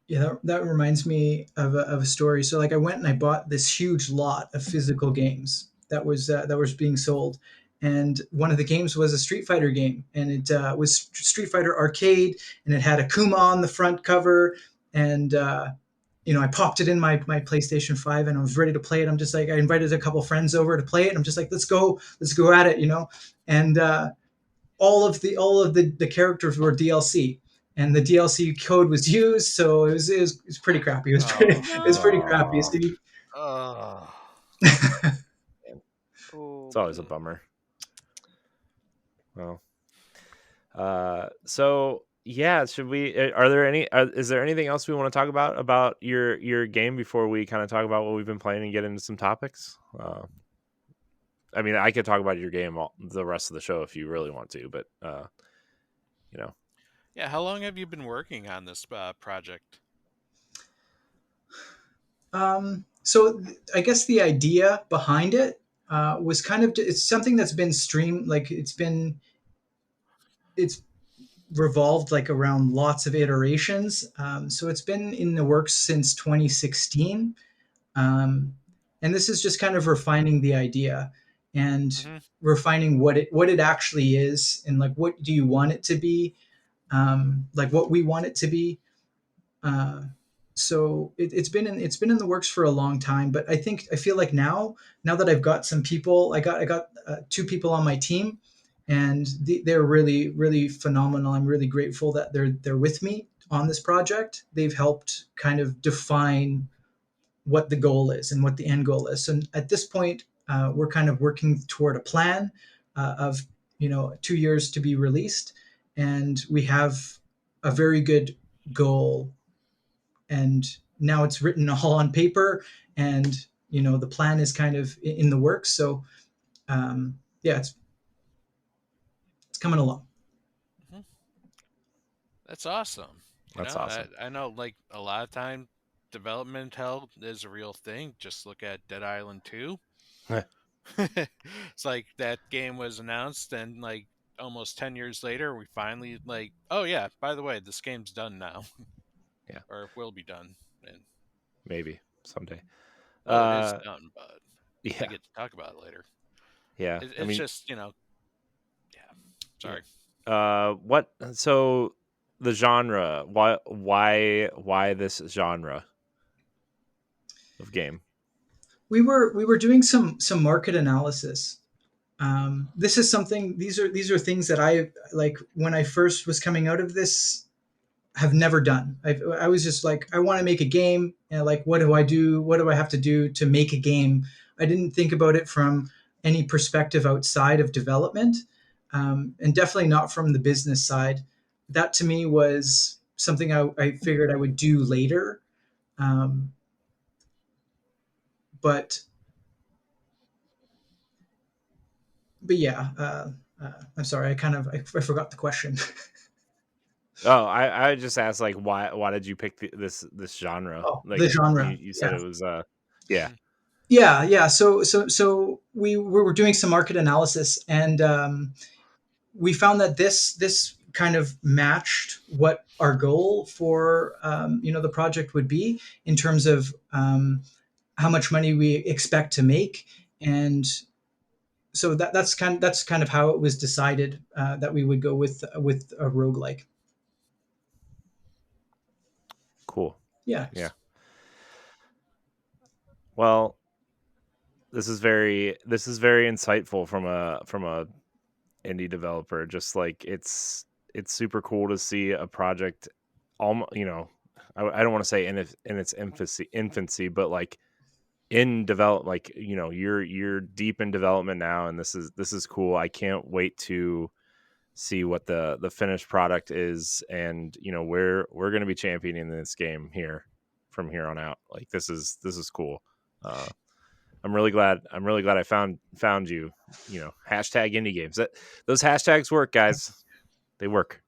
Yeah, that reminds me of a story. So like I went and I bought this huge lot of physical games that was being sold, and one of the games was a Street Fighter game, and it was Street Fighter Arcade, and it had Akuma on the front cover, and I popped it in my PlayStation 5 and I was ready to play it. I'm just like I invited a couple friends over to play it. And I'm just like let's go at it, and all of the characters were DLC. and the DLC code was used, so it was pretty crappy. It was pretty Oh it was pretty crappy. no. So you, Oh. It's Oh, always a bummer. Well, so yeah, should we? Are there any? Is there anything else we want to talk about your game before we kind of talk about what we've been playing and get into some topics? I mean, I could talk about your game the rest of the show if you really want to, but you know, Yeah, how long have you been working on this project? so I guess the idea behind it was kind of, it's something that's been streamed, like it's revolved like around lots of iterations. So it's been in the works since 2016. Um, and this is just kind of refining the idea and Hmm. refining what it actually is, and like what do you want it to be, like what we want it to be. Uh, so it's been in the works for a long time, but I feel like now that I've got some people, I got two people on my team, and they're really phenomenal. I'm really grateful that they're with me on this project. They've helped kind of define what the goal is and what the end goal is. So at this point, we're kind of working toward a plan of 2 years to be released, and we have a very good goal. And now it's written all on paper, and the plan is kind of in the works. So yeah, it's coming along. Hmm. That's awesome. that's awesome. I know, like, a lot of time development hell is a real thing. Just look at Dead Island 2. It's like that game was announced, and like almost 10 years later, we finally, like, oh yeah, by the way, this game's done now. Yeah, Or will be done. And maybe someday. well, it is done, but I Yeah, get to talk about it later. yeah. I It's mean, just, yeah. yeah. Sorry. What? So the genre? Why this genre of game? We were doing some market analysis. This is something, these are things that I, like, when I first was coming out of this, have never done. I was just like, I want to make a game, and like, what do I do? What do I have to do to make a game? I didn't think about it from any perspective outside of development, and definitely not from the business side. That to me was something I figured I would do later. Um, but but yeah, I'm sorry. I forgot the question. Oh, I just asked, like, why did you pick this genre? Oh, Like the genre. you said Yeah. it was yeah. Hmm. Yeah. So we were doing some market analysis, and we found that this kind of matched what our goal for the project would be, in terms of how much money we expect to make. And so that's kind of how it was decided that we would go with a roguelike. Cool. Yeah. Yeah. Nice. Well, this is very insightful from a indie developer. Just like it's super cool to see a project almost, I don't want to say in its infancy, but like in develop, like, you're deep in development now, and this is cool. I can't wait to see what the finished product is, and we're going to be championing this game here from here on out. Like, this is cool. uh I'm really glad I found you. Hashtag indie games. Those hashtags work, guys. They work.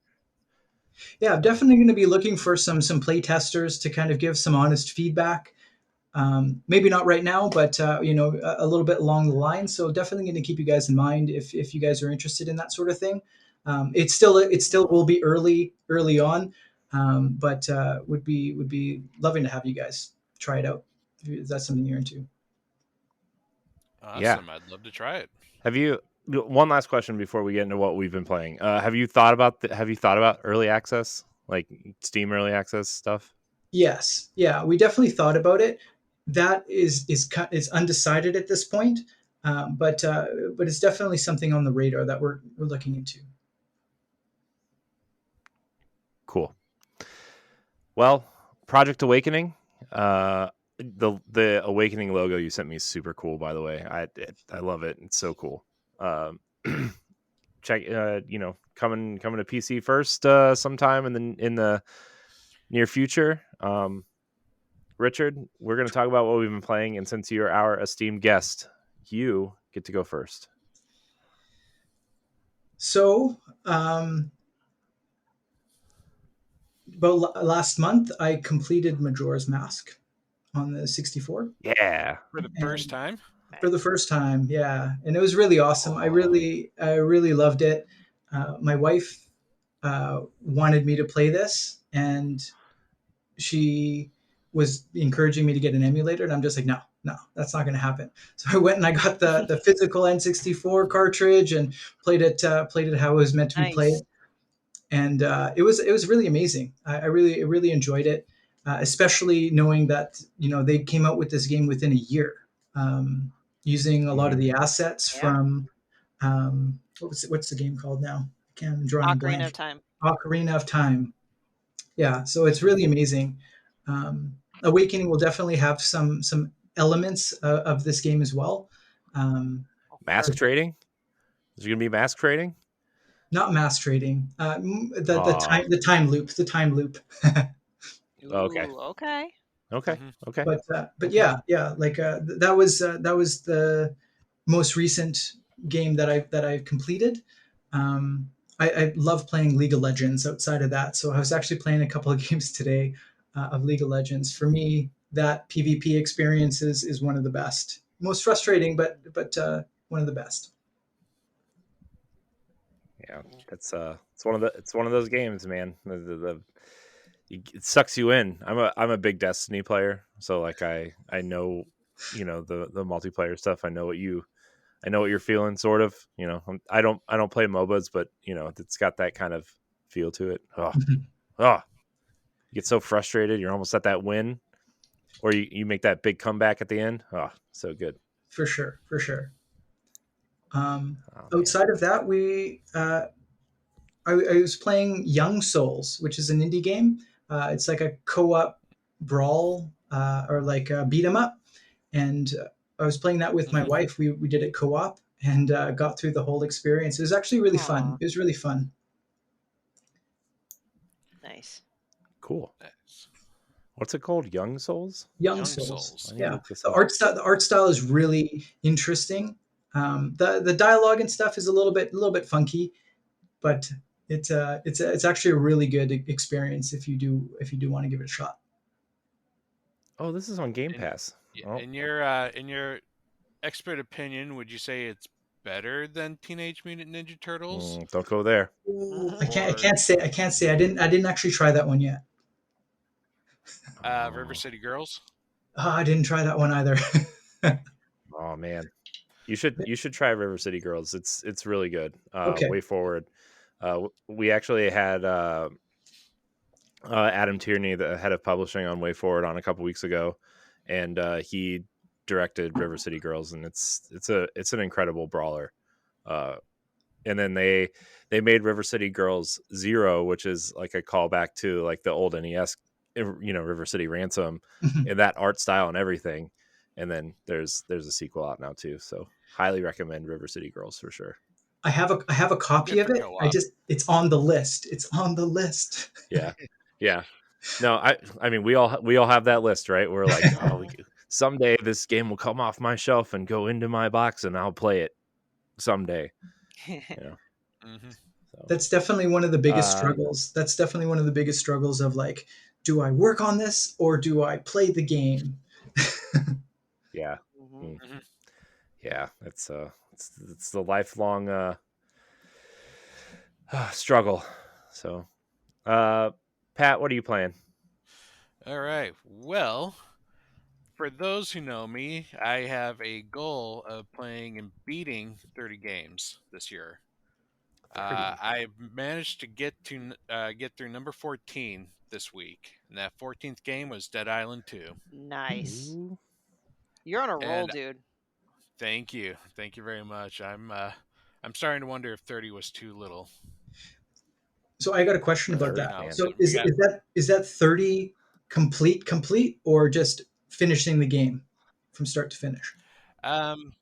Yeah, I'm definitely going to be looking for some play testers to kind of give some honest feedback. Maybe not right now, but a little bit along the line. So definitely going to keep you guys in mind if you guys are interested in that sort of thing. It still will be early on, but would be loving to have you guys try it out if that's something you're into. Yeah. Awesome. I'd love to try it. Have you? One last question before we get into what we've been playing. Have you thought about early access, like Steam early access stuff? Yes, yeah, we definitely thought about it. That is undecided at this point, but it's definitely something on the radar that we're looking into. Cool. Well, Project Awakening. The Awakening logo you sent me is super cool. By the way, I love it. It's so cool. Check. Coming to PC first sometime in the near future. Richard, we're going to talk about what we've been playing, and since you're our esteemed guest, you get to go first. So, about last month, I completed Majora's Mask on the 64. Yeah. For the first time? For the first time, yeah, and it was really awesome. I really loved it. My wife wanted me to play this, and she was encouraging me to get an emulator, and I'm just like, no, that's not going to happen. So I went and I got the physical N64 cartridge and played it how it was meant to be played, and it was really amazing. I really enjoyed it, especially knowing that they came out with this game within a year, using a lot of the assets from what's the game called now? I'm drawing a blank. Ocarina of Time. Ocarina of Time. Yeah, so it's really amazing. Awakening will definitely have some elements of this game as well. Mask trading? Is there gonna be mask trading? Not mass trading. The time loop. The time loop. Okay. Ooh, okay. Okay. Okay. But yeah, like that was the most recent game that I completed. I love playing League of Legends outside of that, so I was actually playing a couple of games today of League of Legends. For me, that PvP experience is one of the best. Most frustrating, but one of the best. Yeah, it's one of those games, man. It sucks you in. I'm a big Destiny player, so like I know, the multiplayer stuff. I know what you're feeling, sort of. I don't play MOBAs, but it's got that kind of feel to it. You get so frustrated. You're almost at that win, or you make that big comeback at the end. So good. For sure. Oh, Outside of that, I was playing Young Souls, which is an indie game. It's like a co-op brawl or like a beat 'em up, and I was playing that with my wife. We did it co-op and got through the whole experience. It was actually really fun. It was really fun. Nice. Cool. What's it called? Young Souls? Young Souls. Yeah. The art style is really interesting. The dialogue and stuff is a little bit funky, but it's actually a really good experience if you do want to give it a shot. Oh, this is on Game Pass. In your expert opinion, would you say it's better than Teenage Mutant Ninja Turtles? Don't go there. I can't say. I didn't actually try that one yet. River City Girls? I didn't try that one either. Oh man, you should try River City Girls. It's really good. Okay. Way Forward. We actually had Adam Tierney, the head of publishing on Way Forward, on a couple weeks ago, and he directed River City Girls, and it's an incredible brawler. And then they made River City Girls Zero, which is like a callback to like the old NES, River City Ransom, and that art style and everything. And then there's a sequel out now too, so highly recommend River City Girls for sure. I have a copy of it. It's on the list. It's on the list. Yeah. No, I mean we all have that list, right? We're like, someday this game will come off my shelf and go into my box, and I'll play it someday. So, that's definitely one of the biggest struggles. That's definitely one of the biggest struggles of like, do I work on this or do I play the game? Yeah. Yeah, it's the lifelong struggle. So, Pat, what are you playing? All right. Well, for those who know me, I have a goal of playing and beating 30 games this year. I managed to get through number 14 this week, and that 14th game was Dead Island 2. Nice. Ooh. You're on a roll, dude. Thank you very much. I'm starting to wonder if 30 was too little. So I got a question about Third, that. No, man. So we got is that 30 complete, or just finishing the game from start to finish? um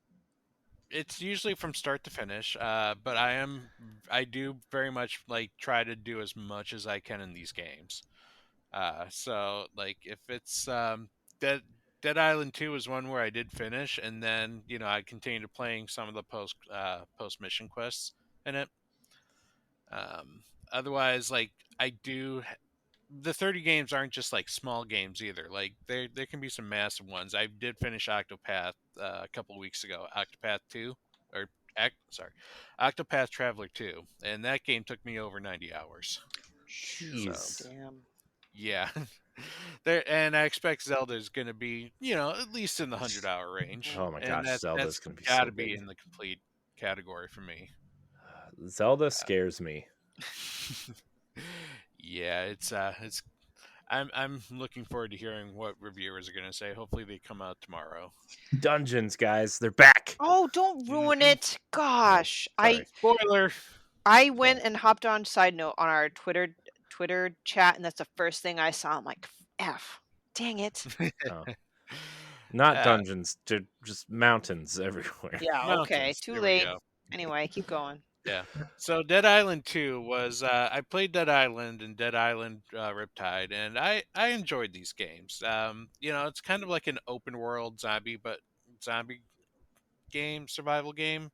it's usually from start to finish, but I do very much like try to do as much as I can in these games. So like if it's Dead Dead Island 2 is one where I did finish, and then I continued playing some of the post mission quests in it. Um, Otherwise, like I do the 30 games aren't just like small games either. Like there can be some massive ones. I did finish Octopath a couple weeks ago. Octopath 2 or sorry, Octopath Traveler 2, and that game took me over 90 hours. So, Jeez. Damn. yeah. There, and I expect Zelda is going to be, at least in the 100-hour range. Oh my And gosh, that's Zelda's gonna be got so to be good. in the complete category for me. Zelda scares me. Yeah, it's I'm looking forward to hearing what reviewers are going to say. Hopefully they come out tomorrow. Dungeons, guys, they're back. Oh, don't ruin Mhm. it. Gosh. Sorry. Spoiler. I went and hopped on, side note, on our Twitter chat, and that's the first thing I saw. I'm like, F. Dang it. Oh. Not uh, dungeons, just mountains everywhere. Yeah, okay. Mountains. Too There we late. go. Anyway, keep going. Yeah. So Dead Island 2 was I played Dead Island and Dead Island Riptide, and I enjoyed these games. It's kind of like an open world zombie game, survival game.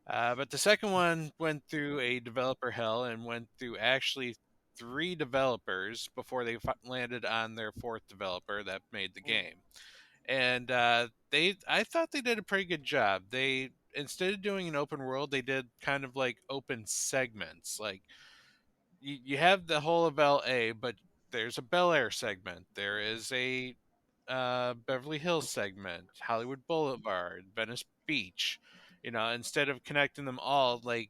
But the second one went through a developer hell and went through actually three developers before they landed on their fourth developer that made the game. And I thought they did a pretty good job. They instead of doing an open world, they did kind of like open segments. Like you have the whole of LA, but there's a Bel Air segment. There is a Beverly Hills segment, Hollywood Boulevard, Venice Beach. Instead of connecting them all, like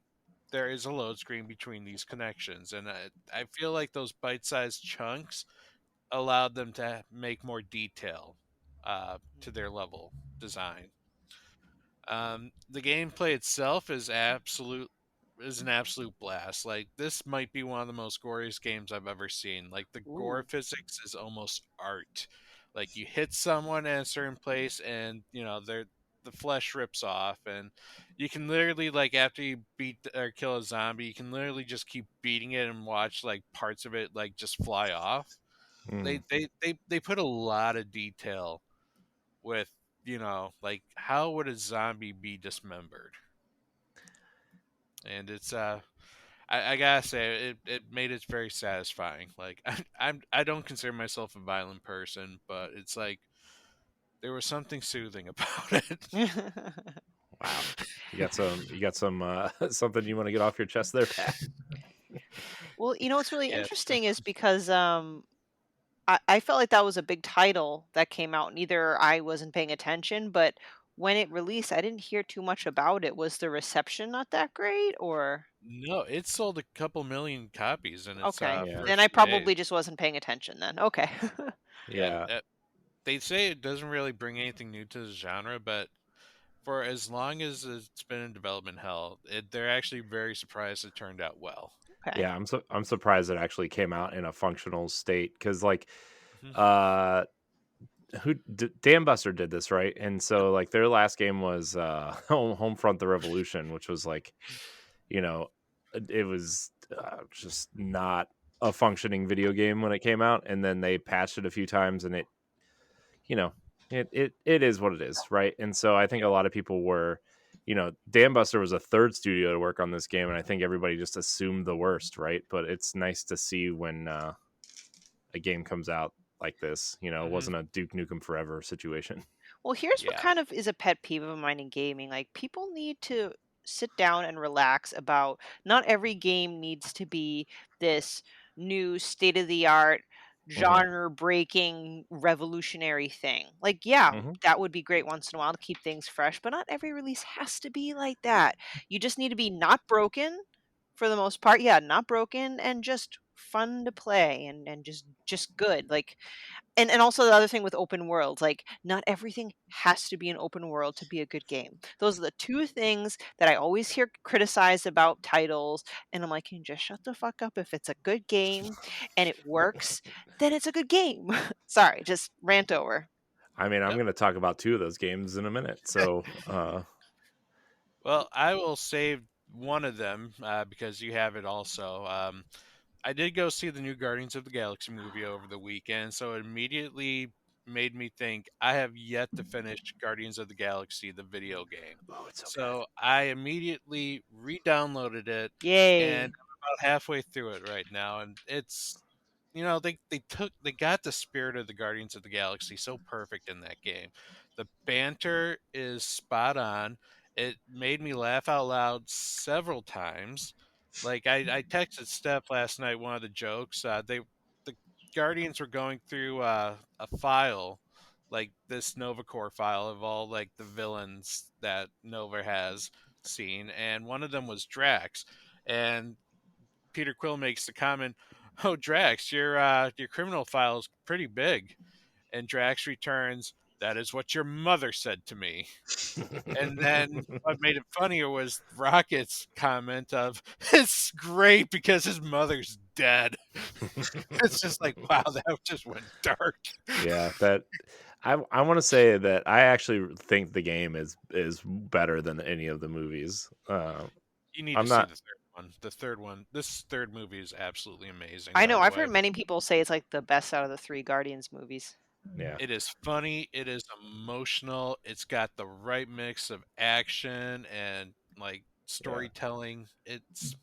there is a load screen between these connections, and I feel like those bite-sized chunks allowed them to make more detail to their level design. The gameplay itself is an absolute blast. Like this might be one of the most goriest games I've ever seen. Like the gore Ooh. physics is almost art. Like you hit someone in a certain place, and the flesh rips off, and you can literally like after you beat or kill a zombie, you can literally just keep beating it and watch like parts of it like just fly off. Mm. They put a lot of detail with like how would a zombie be dismembered, and it's I gotta say it made it very satisfying. Like I don't consider myself a violent person, but it's like there was something soothing about it. Wow. You got some something you want to get off your chest there, Pat? Well, what's really Yeah. interesting is because I felt like that was a big title that came out, and either I wasn't paying attention, but when it released, I didn't hear too much about it. Was the reception not that great, or? No, it sold a couple million copies in its Okay. Yeah. Then first I few days. probably just wasn't paying attention then. Okay. Yeah, Yeah. they say it doesn't really bring anything new to the genre, but for as long as it's been in development hell, they're actually very surprised it turned out well. Okay. Yeah, I'm surprised it actually came out in a functional state cuz like Mhm. uh Dan Buster did this, right? And so like their last game was Homefront the Revolution, which was like, you know, it was just not a functioning video game when it came out, and then they patched it a few times, and you know, it is what it is, right? And so I think a lot of people were, Dan Buster was a third studio to work on this game, and I think everybody just assumed the worst, right? But it's nice to see when a game comes out like this. It Mhm. wasn't a Duke Nukem Forever situation. Well, here's what Yeah. kind of is a pet peeve of mine in gaming. Like, people need to sit down and relax about not every game needs to be this new state of the art, Hmm. genre breaking, revolutionary thing. Like, yeah, Hmm. that would be great once in a while to keep things fresh, but not every release has to be like that. You just need to be not broken for the most part. Yeah, not broken and just fun to play and just good. Like, and also the other thing with open worlds, like not everything has to be an open world to be a good game. Those are the two things that I always hear criticized about titles, and I'm like, can you just shut the fuck up? If it's a good game and it works, then it's a good game. Sorry, just rant over. I mean, I'm Yep. going to talk about 2 of those games in a minute. So, Well, I will save one of them because you have it also. I did go see the new Guardians of the Galaxy movie over the weekend, so it immediately made me think I have yet to finish Guardians of the Galaxy, the video game. oh, it's so So I immediately re-downloaded it, and Yay. I'm about halfway through it right now, and it's they got the spirit of the Guardians of the Galaxy so perfect in that game. The banter is spot on. It made me laugh out loud several times. Like I texted Steph last night one of the jokes. The Guardians were going through a file, like this Nova Corps file of all like the villains that Nova has seen, and one of them was Drax. And Peter Quill makes the comment, "Oh, Drax, your criminal file is pretty big." And Drax returns, "That is what your mother said to me." And then what made it funnier was Rocket's comment of, "It's great because his mother's dead." It's just like, wow, that just went dark. yeah, that I want to say that I actually think the game is better than any of the movies. You need to I'm see not. the third one. The third one. This third movie is absolutely amazing, I by know, the I've way. heard many people say it's like the best out of the 3 Guardians movies. Yeah, It is funny. It is emotional. It's got the right mix of action and like storytelling. It's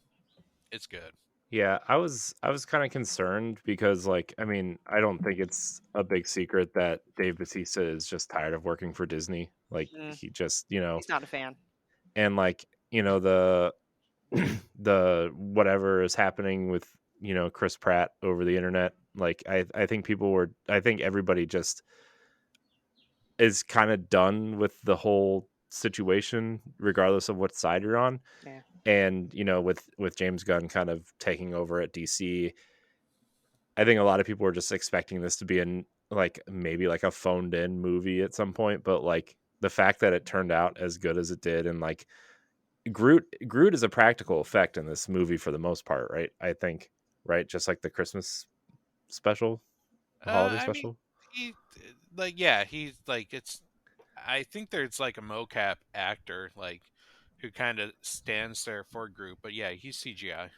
good. yeah. I was kind of concerned because, like, I mean, I don't think it's a big secret that Dave Bautista is just tired of working for Disney. Like, Mm, he just, he's not a fan. and like, the the whatever is happening with Chris Pratt over the internet. Like, I think I think everybody just is kind of done with the whole situation, regardless of what side you're on. Yeah. And with James Gunn kind of taking over at DC, I think a lot of people were just expecting this to be like maybe like a phoned in movie at some point, but like the fact that it turned out as good as it did, and like Groot is a practical effect in this movie for the most part, right? I think, right? Just like the Christmas special, the holiday I mean, special. he like yeah, he's like it's. I think there's like a mocap actor like who kind of stands there for Groot, but yeah, he's CGI.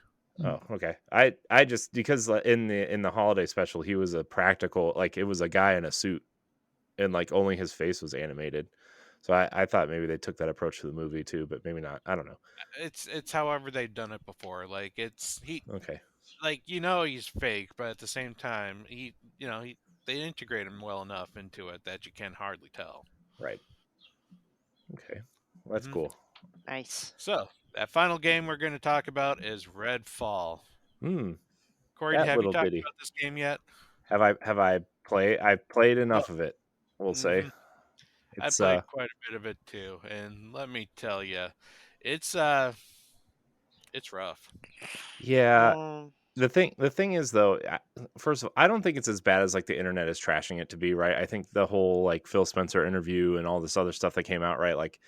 Oh, okay. I just because in the holiday special he was a practical, like it was a guy in a suit and like only his face was animated. So I thought maybe they took that approach to the movie too, but maybe not. I don't know. It's however they've done it before. Like it's he Okay. like he's fake, but at the same time he they integrate him well enough into it that you can hardly tell. Right. Okay. Well, that's hmm cool. Nice. So that final game we're going to talk about is Redfall. Hmm. Corey, That have you little talked bitty. about this game yet? I've played Oh, enough of it, we'll say. hmm I It's played quite a bit of it too, and let me tell you, it's uh, it's rough. yeah, Um, the thing is though, first of all, I don't think it's as bad as like the internet is trashing it to be, right? I think the whole like Phil Spencer interview and all this other stuff that came out, right? Like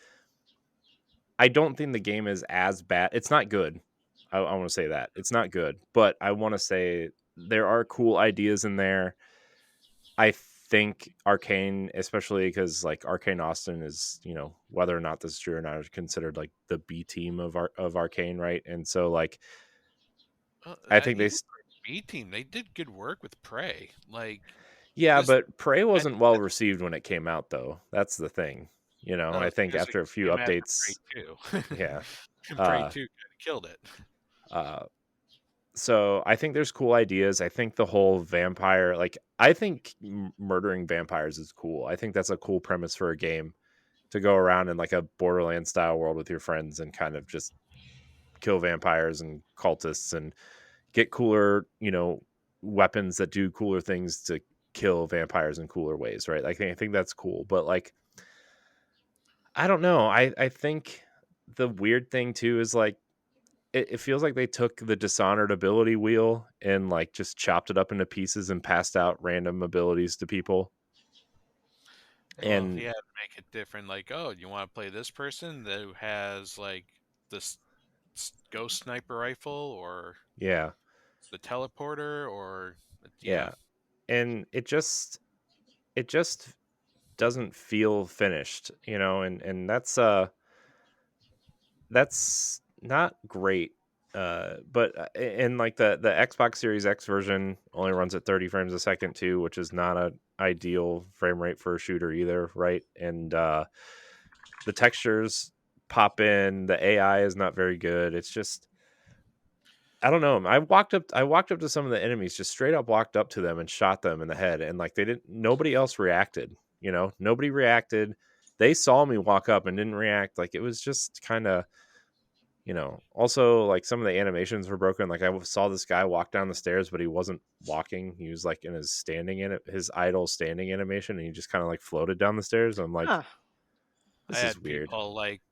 I don't think the game is as bad. It's not good. I want to say that. It's not good, but I want to say there are cool ideas in there. I think Arcane, especially because like Arcane Austin is, whether or not this is true or not, is considered like the B team of Arcane, right? And so like I think Even B team, they did good work with Prey. Like yeah, this, but Prey that, wasn't well that received when it came out, though. That's the thing. I it's think because it after a few came after Prey updates, 2. yeah. And Prey Uh, 2 kind of killed it. uh, so I think there's cool ideas. I think the whole vampire, like, I think murdering vampires is cool. I think that's a cool premise for a game to go around in like a Borderlands style world with your friends and kind of just kill vampires and cultists and get cooler, weapons that do cooler things to kill vampires in cooler ways, right? Like I think that's cool. But like I don't know. I think the weird thing too is like it feels like they took the Dishonored ability wheel and like just chopped it up into pieces and passed out random abilities to people. Well, if And you had to make it different, like, oh, you want to play this person who has like this ghost sniper rifle or yeah, the teleporter or yeah. yeah. And it just doesn't feel finished, and that's not great. But and like the Xbox Series X version only runs at 30 frames a second too, which is not a ideal frame rate for a shooter either, right? And the textures pop in, the AI is not very good. It's just, I don't know. I walked up to some of the enemies, just straight up walked up to them and shot them in the head, and like nobody else reacted. Nobody reacted. They saw me walk up and didn't react. Like it was just kind of, also like some of the animations were broken. Like I saw this guy walk down the stairs, but he wasn't walking. He was like in his idle standing animation, and he just kind of like floated down the stairs. I'm like, Huh. I this is had weird. people like,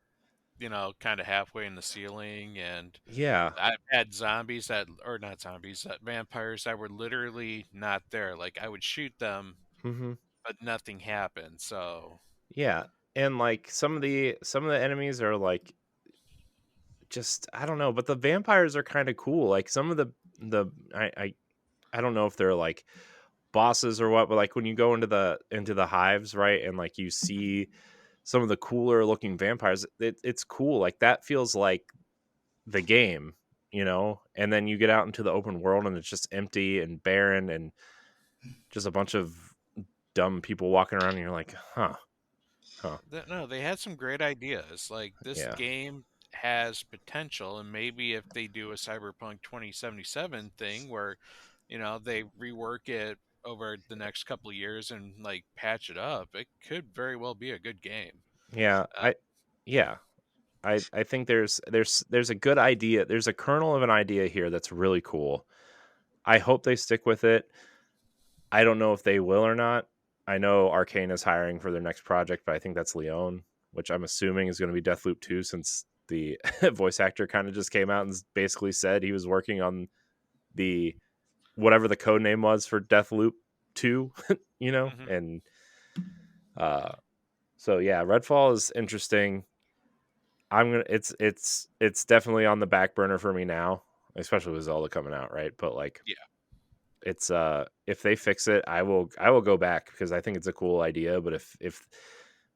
kind of halfway in the ceiling, and Yeah. I've had or not zombies, vampires that were literally not there. Like I would shoot them, Hmm. but nothing happened. So Yeah. And like some of the enemies are like, just, I don't know, but the vampires are kind of cool. Like some of the I don't know if they're like bosses or what, but like when you go into the hives, right, and like you see some of the cooler looking vampires, it's cool. Like that feels like the game, and then you get out into the open world and it's just empty and barren and just a bunch of dumb people walking around, and you're like, huh, no, they had some great ideas. Like this yeah, game has potential, and maybe if they do a Cyberpunk 2077 thing where, they rework it over the next couple of years and like patch it up, it could very well be a good game. yeah, Uh, yeah. I think there's a good idea. There's a kernel of an idea here that's really cool. I hope they stick with it. I don't know if they will or not. I know Arcane is hiring for their next project, but I think that's Leon, which I'm assuming is going to be Deathloop 2, since the voice actor kind of just came out and basically said he was working on the whatever the code name was for Deathloop 2, mhm. and uh so yeah, Redfall is interesting. It's definitely on the back burner for me now, especially with Zelda coming out, right? But like Yeah. it's if they fix it, I will go back because I think it's a cool idea. But if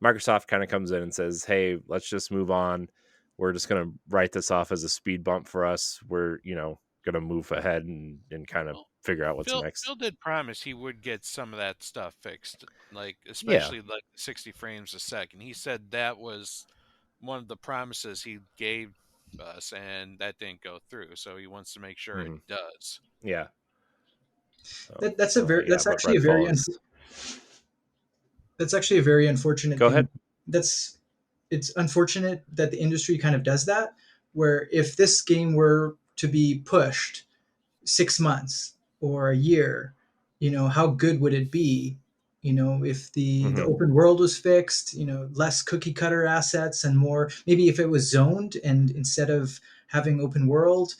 Microsoft kind of comes in and says, hey, let's just move on, we're just gonna write this off as a speed bump for us, we're gonna move ahead and kind of Well, figure out what's Phil next. did promise he would get some of that stuff fixed, like Yeah. especially like 60 frames a second. He said that was one of the promises he gave us, and that didn't go through. So he wants to make sure it Hmm. does. Yeah. That's a very Yeah, that's but actually a very Redfall is. that's actually a very unfortunate Go ahead. thing. That's It's unfortunate that the industry kind of does that, where if this game were to be pushed 6 months or a year, how good would it be? If the Hmm. open world was fixed, less cookie cutter assets and more, maybe if it was zoned and instead of having open world,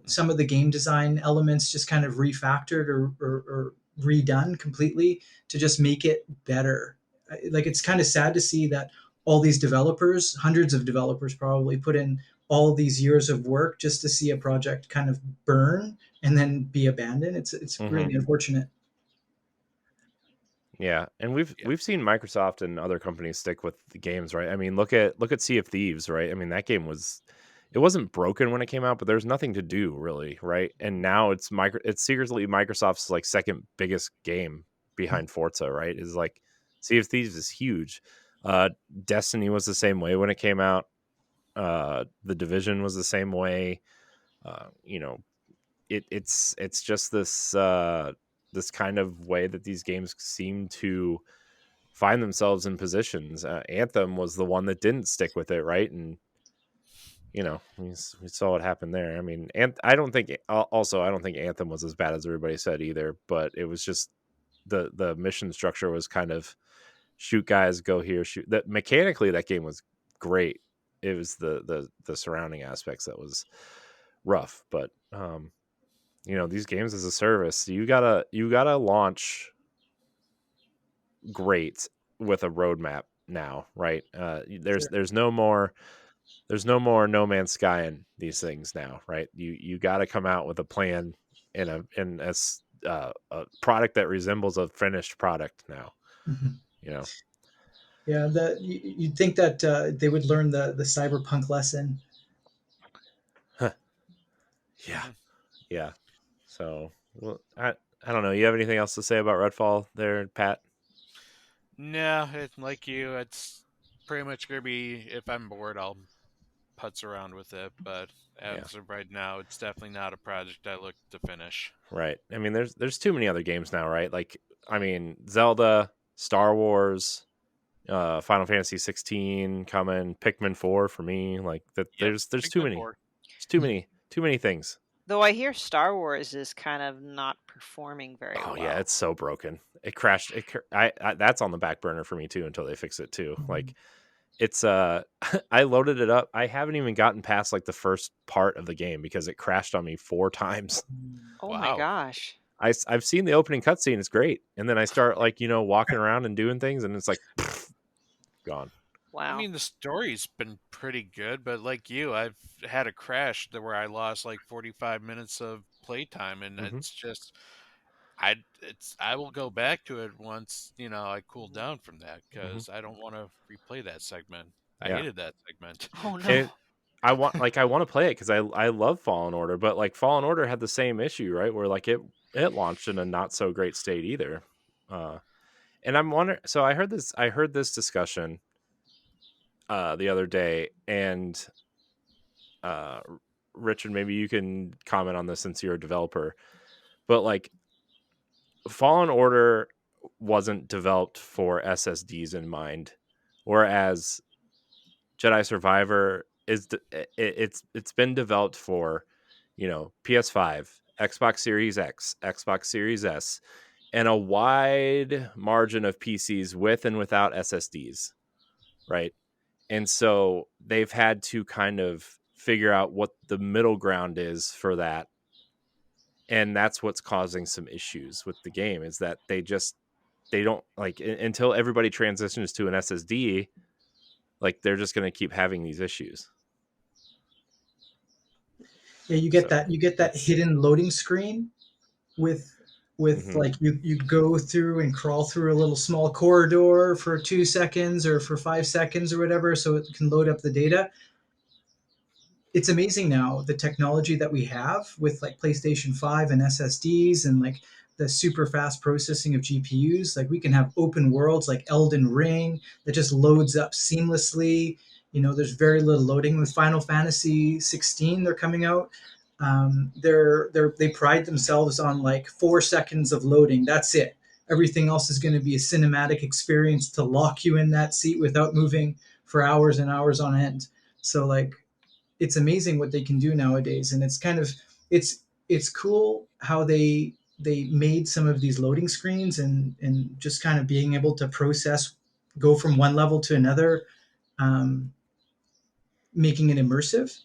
some of the game design elements just kind of refactored or redone completely to just make it better. Like it's kind of sad to see that all these developers, hundreds of developers probably put in all these years of work just to see a project kind of burn and then be abandoned. It's Hmm. really unfortunate. Yeah, and we've Yeah. we've seen Microsoft and other companies stick with the games, right? I mean, look at Sea of Thieves, right? I mean, that game it wasn't broken when it came out, but there's nothing to do really, right? And now it's secretly Microsoft's like second biggest game behind Forza, right? Is like Sea of Thieves is huge. Uh Destiny was the same way when it came out. The Division was the same way. Uh, you know, it's just this kind of way that these games seem to find themselves in positions. Anthem was the one that didn't stick with it, right? And we saw what happened there. I mean, and I don't think Anthem was as bad as everybody said either, but it was just the mission structure was kind of shoot guys, go here, shoot. That mechanically that game was great. it was the surrounding aspects that was rough. But these games as a service, you gotta launch great with a roadmap now, right? Sure. There's no more No Man's Sky in these things now, right? You got to come out with a plan a product that resembles a finished product now. Mhm. You know, Yeah, you'd think that they would learn the cyberpunk lesson. yeah, Mhm. yeah. So, well, I don't know. You have anything else to say about Redfall, there, Pat? No, like you, it's pretty much gonna be if I'm bored, I'll putz around with it. But Yeah, as of right now, it's definitely not a project I look to finish. right. I mean, there's too many other games now, right? Like, I mean, Zelda, Star Wars, Final Fantasy 16 coming, Pikmin 4 for me. Like that, Yep, there's too Pikmin many. 4. There's too many things. Though I hear Star Wars is kind of not performing very Oh yeah, well. it's so broken. It crashed. I that's on the back burner for me too until they fix it too. Like it's I loaded it up. I haven't even gotten past like the first part of the game because it crashed on me 4 times. Oh my Wow. gosh. I've seen the opening cutscene. It's great, and then I start like walking around and doing things, and it's like gone. I Wow. mean, the story's been pretty good, but like you, I've had a crash where I lost like 45 minutes of playtime, and Hmm. it's just, I will go back to it once, I cool down from that Hmm. because I don't want to replay that segment. I Yeah, hated that segment. Oh no. and I want to play it because I love Fallen Order, but like Fallen Order had the same issue, right? Where like it launched in a not so great state either. Uh, and I'm wondering. So I heard this discussion the other day, and uh, Richard, maybe you can comment on this since you're a developer. But like Fallen Order wasn't developed for SSDs in mind, whereas Jedi Survivor it's been developed for PS5, Xbox Series X, Xbox Series S, and a wide margin of PCs with and without SSDs, right? And so they've had to kind of figure out what the middle ground is for that. And that's what's causing some issues with the game is that they don't like until everybody transitions to an SSD, like they're just going to keep having these issues. Yeah, So you get that it's hidden loading screen with mhm, like you go through and crawl through a little small corridor for 2 seconds or for 5 seconds or whatever, so it can load up the data. It's amazing now the technology that we have with like PlayStation 5 and SSDs and like the super fast processing of GPUs. Like we can have open worlds like Elden Ring that just loads up seamlessly. There's very little loading with Final Fantasy 16. They're coming out. They pride themselves on like 4 seconds of loading. That's it. Everything else is going to be a cinematic experience to lock you in that seat without moving for hours and hours on end. So like it's amazing what they can do nowadays, and it's kind of it's cool how they made some of these loading screens and just kind of being able to process, go from one level to another, um, making it immersive.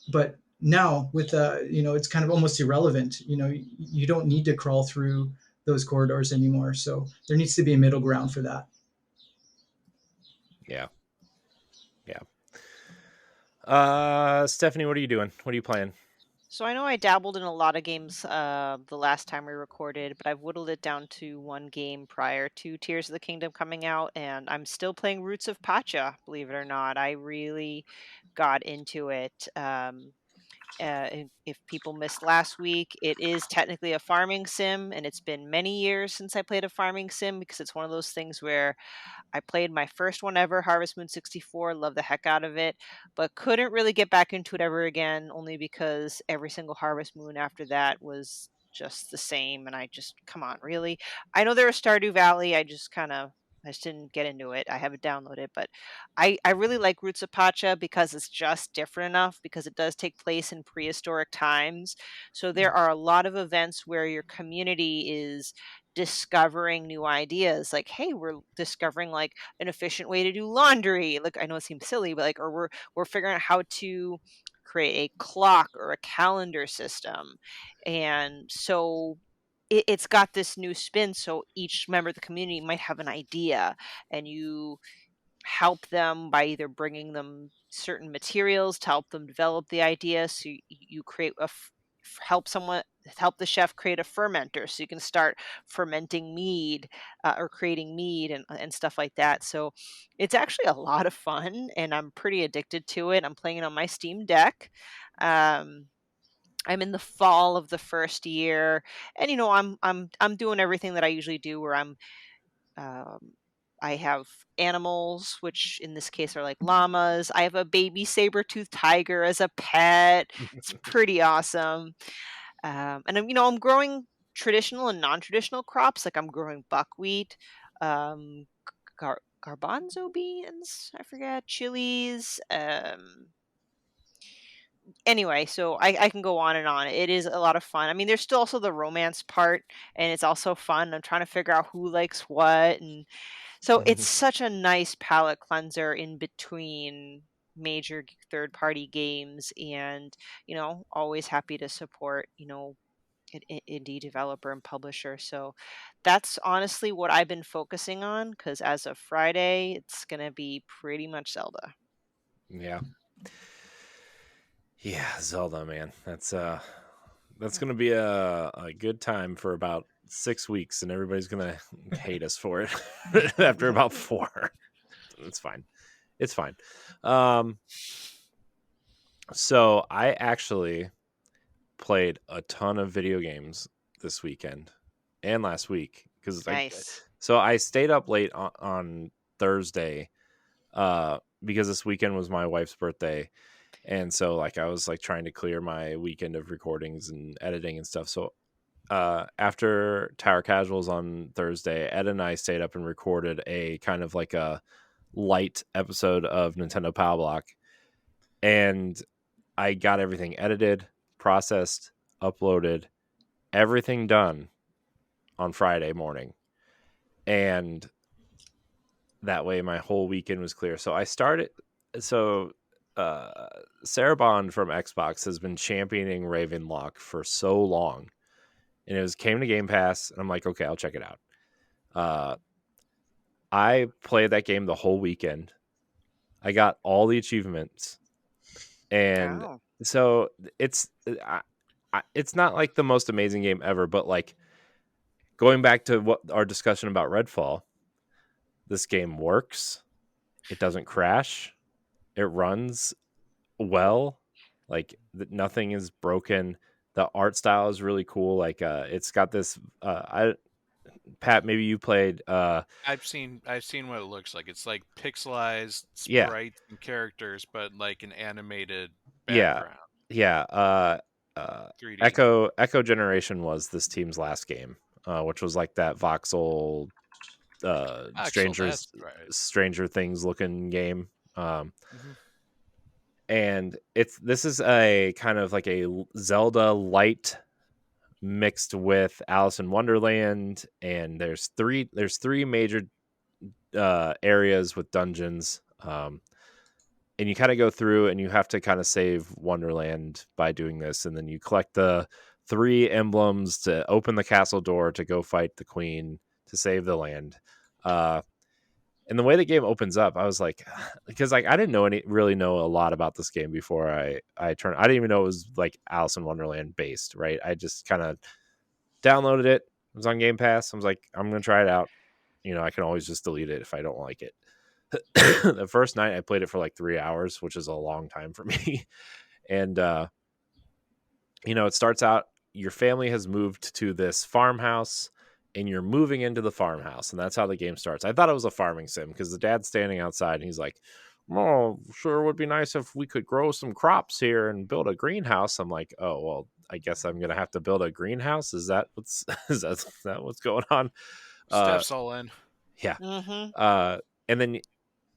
But now with it's kind of almost irrelevant. You don't need to crawl through those corridors anymore, so there needs to be a middle ground for that. yeah, yeah. Stephanie, what are you doing? What are you playing? So I know I dabbled in a lot of games the last time we recorded, but I've whittled it down to one game prior to Tears of the Kingdom coming out, and I'm still playing Roots of Pacha, believe it or not. I really got into it. If people missed last week, it is technically a farming sim, and it's been many years since I played a farming sim because it's one of those things where I played my first one ever, Harvest Moon 64, loved the heck out of it, but couldn't really get back into it ever again, only because every single Harvest Moon after that was just the same. And I just, come on, really? I know there was Stardew Valley. I just didn't get into it. I have it downloaded, but I really like Roots of Pacha because it's just different enough because it does take place in prehistoric times. So there are a lot of events where your community is discovering new ideas. Like, hey, we're discovering like an efficient way to do laundry. Like, I know it seems silly, but like, or we're figuring out how to create a clock or a calendar system. And so it's got this new spin. So each member of the community might have an idea, and you help them by either bringing them certain materials to help them develop the idea. So you create help someone, help the chef create a fermenter so you can start fermenting mead, or creating mead and stuff like that. So it's actually a lot of fun, and I'm pretty addicted to it. I'm playing it on my Steam Deck. um, I'm in the fall of the first year, and I'm doing everything that I usually do, where um, I have animals, which in this case are like llamas. I have a baby saber-toothed tiger as a pet. It's pretty awesome. And I'm growing traditional and non-traditional crops. Like I'm growing buckwheat, um, garbanzo beans. I forget, chilies. Anyway, so I can go on and on. It is a lot of fun. I mean, there's still also the romance part, and it's also fun. I'm trying to figure out who likes what, and so it's such a nice palate cleanser in between major third-party games, and always happy to support an indie developer and publisher. So that's honestly what I've been focusing on, because as of Friday, it's gonna be pretty much Zelda. Yeah. Yeah, Zelda, man. That's gonna be a good time for about 6 weeks, and everybody's gonna hate us for it after about 4. It's fine. It's fine. So I actually played a ton of video games this weekend and last week because Nice. so I stayed up late on Thursday because this weekend was my wife's birthday. And so like I was like trying to clear my weekend of recordings and editing and stuff. So after Tower Casuals on Thursday, Ed and I stayed up and recorded a kind of like a light episode of Nintendo Power Block. And I got everything edited, processed, uploaded, everything done on Friday morning. And that way my whole weekend was clear. So I started Sarah Bond from Xbox has been championing Ravenlock for so long, and it came to Game Pass, and I'm like, okay, I'll check it out. I played that game the whole weekend. I got all the achievements, and so it's not like the most amazing game ever, but like going back to what our discussion about Redfall, this game works. It doesn't crash. It runs well. Like nothing is broken. The art style is really cool. Like it's got this Pat, maybe you played I've seen what it looks like. It's like pixelized yeah. sprites and characters, but like an animated Yeah. background. Yeah. 3D. Echo Generation was this team's last game, which was like that voxel Stranger Things looking game. And this is a kind of like a Zelda light mixed with Alice in Wonderland, and there's three major areas with dungeons, and you kind of go through and you have to kind of save Wonderland by doing this, and then you collect the 3 emblems to open the castle door to go fight the queen to save the land. And the way the game opens up, I was like, because like I didn't really know a lot about this game before I didn't even know it was like Alice in Wonderland based, right? I just kind of downloaded it. It was on Game Pass. I was like, I'm gonna try it out. I can always just delete it if I don't like it. The first night I played it for like 3 hours, which is a long time for me. And it starts out, your family has moved to this farmhouse, and you're moving into the farmhouse, and that's how the game starts. I thought it was a farming sim because the dad's standing outside and he's like, oh, sure would be nice if we could grow some crops here and build a greenhouse. I'm like, oh, well, I guess I'm gonna have to build a greenhouse. Is that what's what's going on? Steph's all in. Yeah. And then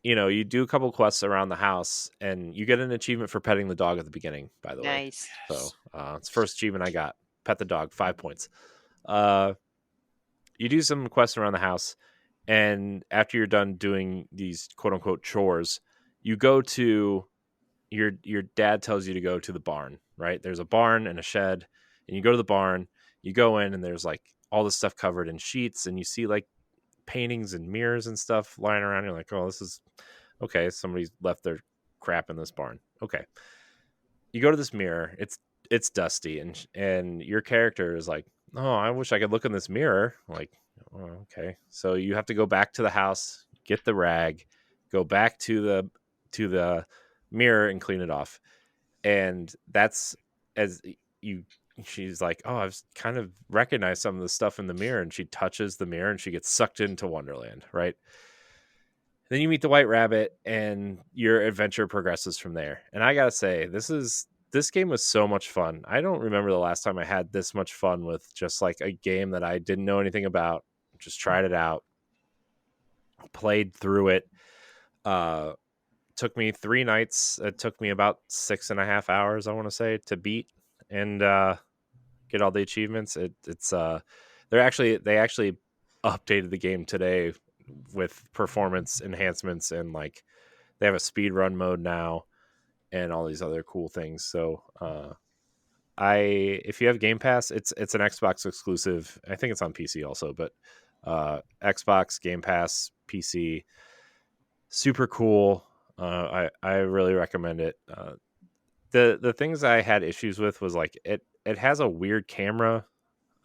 you do a couple quests around the house, and you get an achievement for petting the dog at the beginning, by the way. Nice. So it's the first achievement I got. Pet the dog, 5 points. you do some quests around the house, and after you're done doing these quote unquote chores, you go to your dad tells you to go to the barn, right? There's a barn and a shed, and you go to the barn, you go in, and there's like all this stuff covered in sheets, and you see like paintings and mirrors and stuff lying around. You're like, oh, this is okay. Somebody's left their crap in this barn. Okay. You go to this mirror. It's dusty, and your character is like, oh, I wish I could look in this mirror. Like, oh, okay. So you have to go back to the house, get the rag, go back to the mirror and clean it off. And that's as you she's like, oh, I've kind of recognized some of the stuff in the mirror, and she touches the mirror and she gets sucked into Wonderland, right? Then you meet the White Rabbit, and your adventure progresses from there. And I gotta say, this game was so much fun. I don't remember the last time I had this much fun with just like a game that I didn't know anything about. Just tried it out, played through it. Took me 3 nights. It took me about 6.5 hours, I want to say, to beat and get all the achievements. They actually updated the game today with performance enhancements, and like they have a speed run mode now and all these other cool things. So if you have Game Pass, it's an Xbox exclusive. I think it's on PC also, but Xbox Game Pass PC, super cool. I really recommend it. The things I had issues with was like it has a weird camera.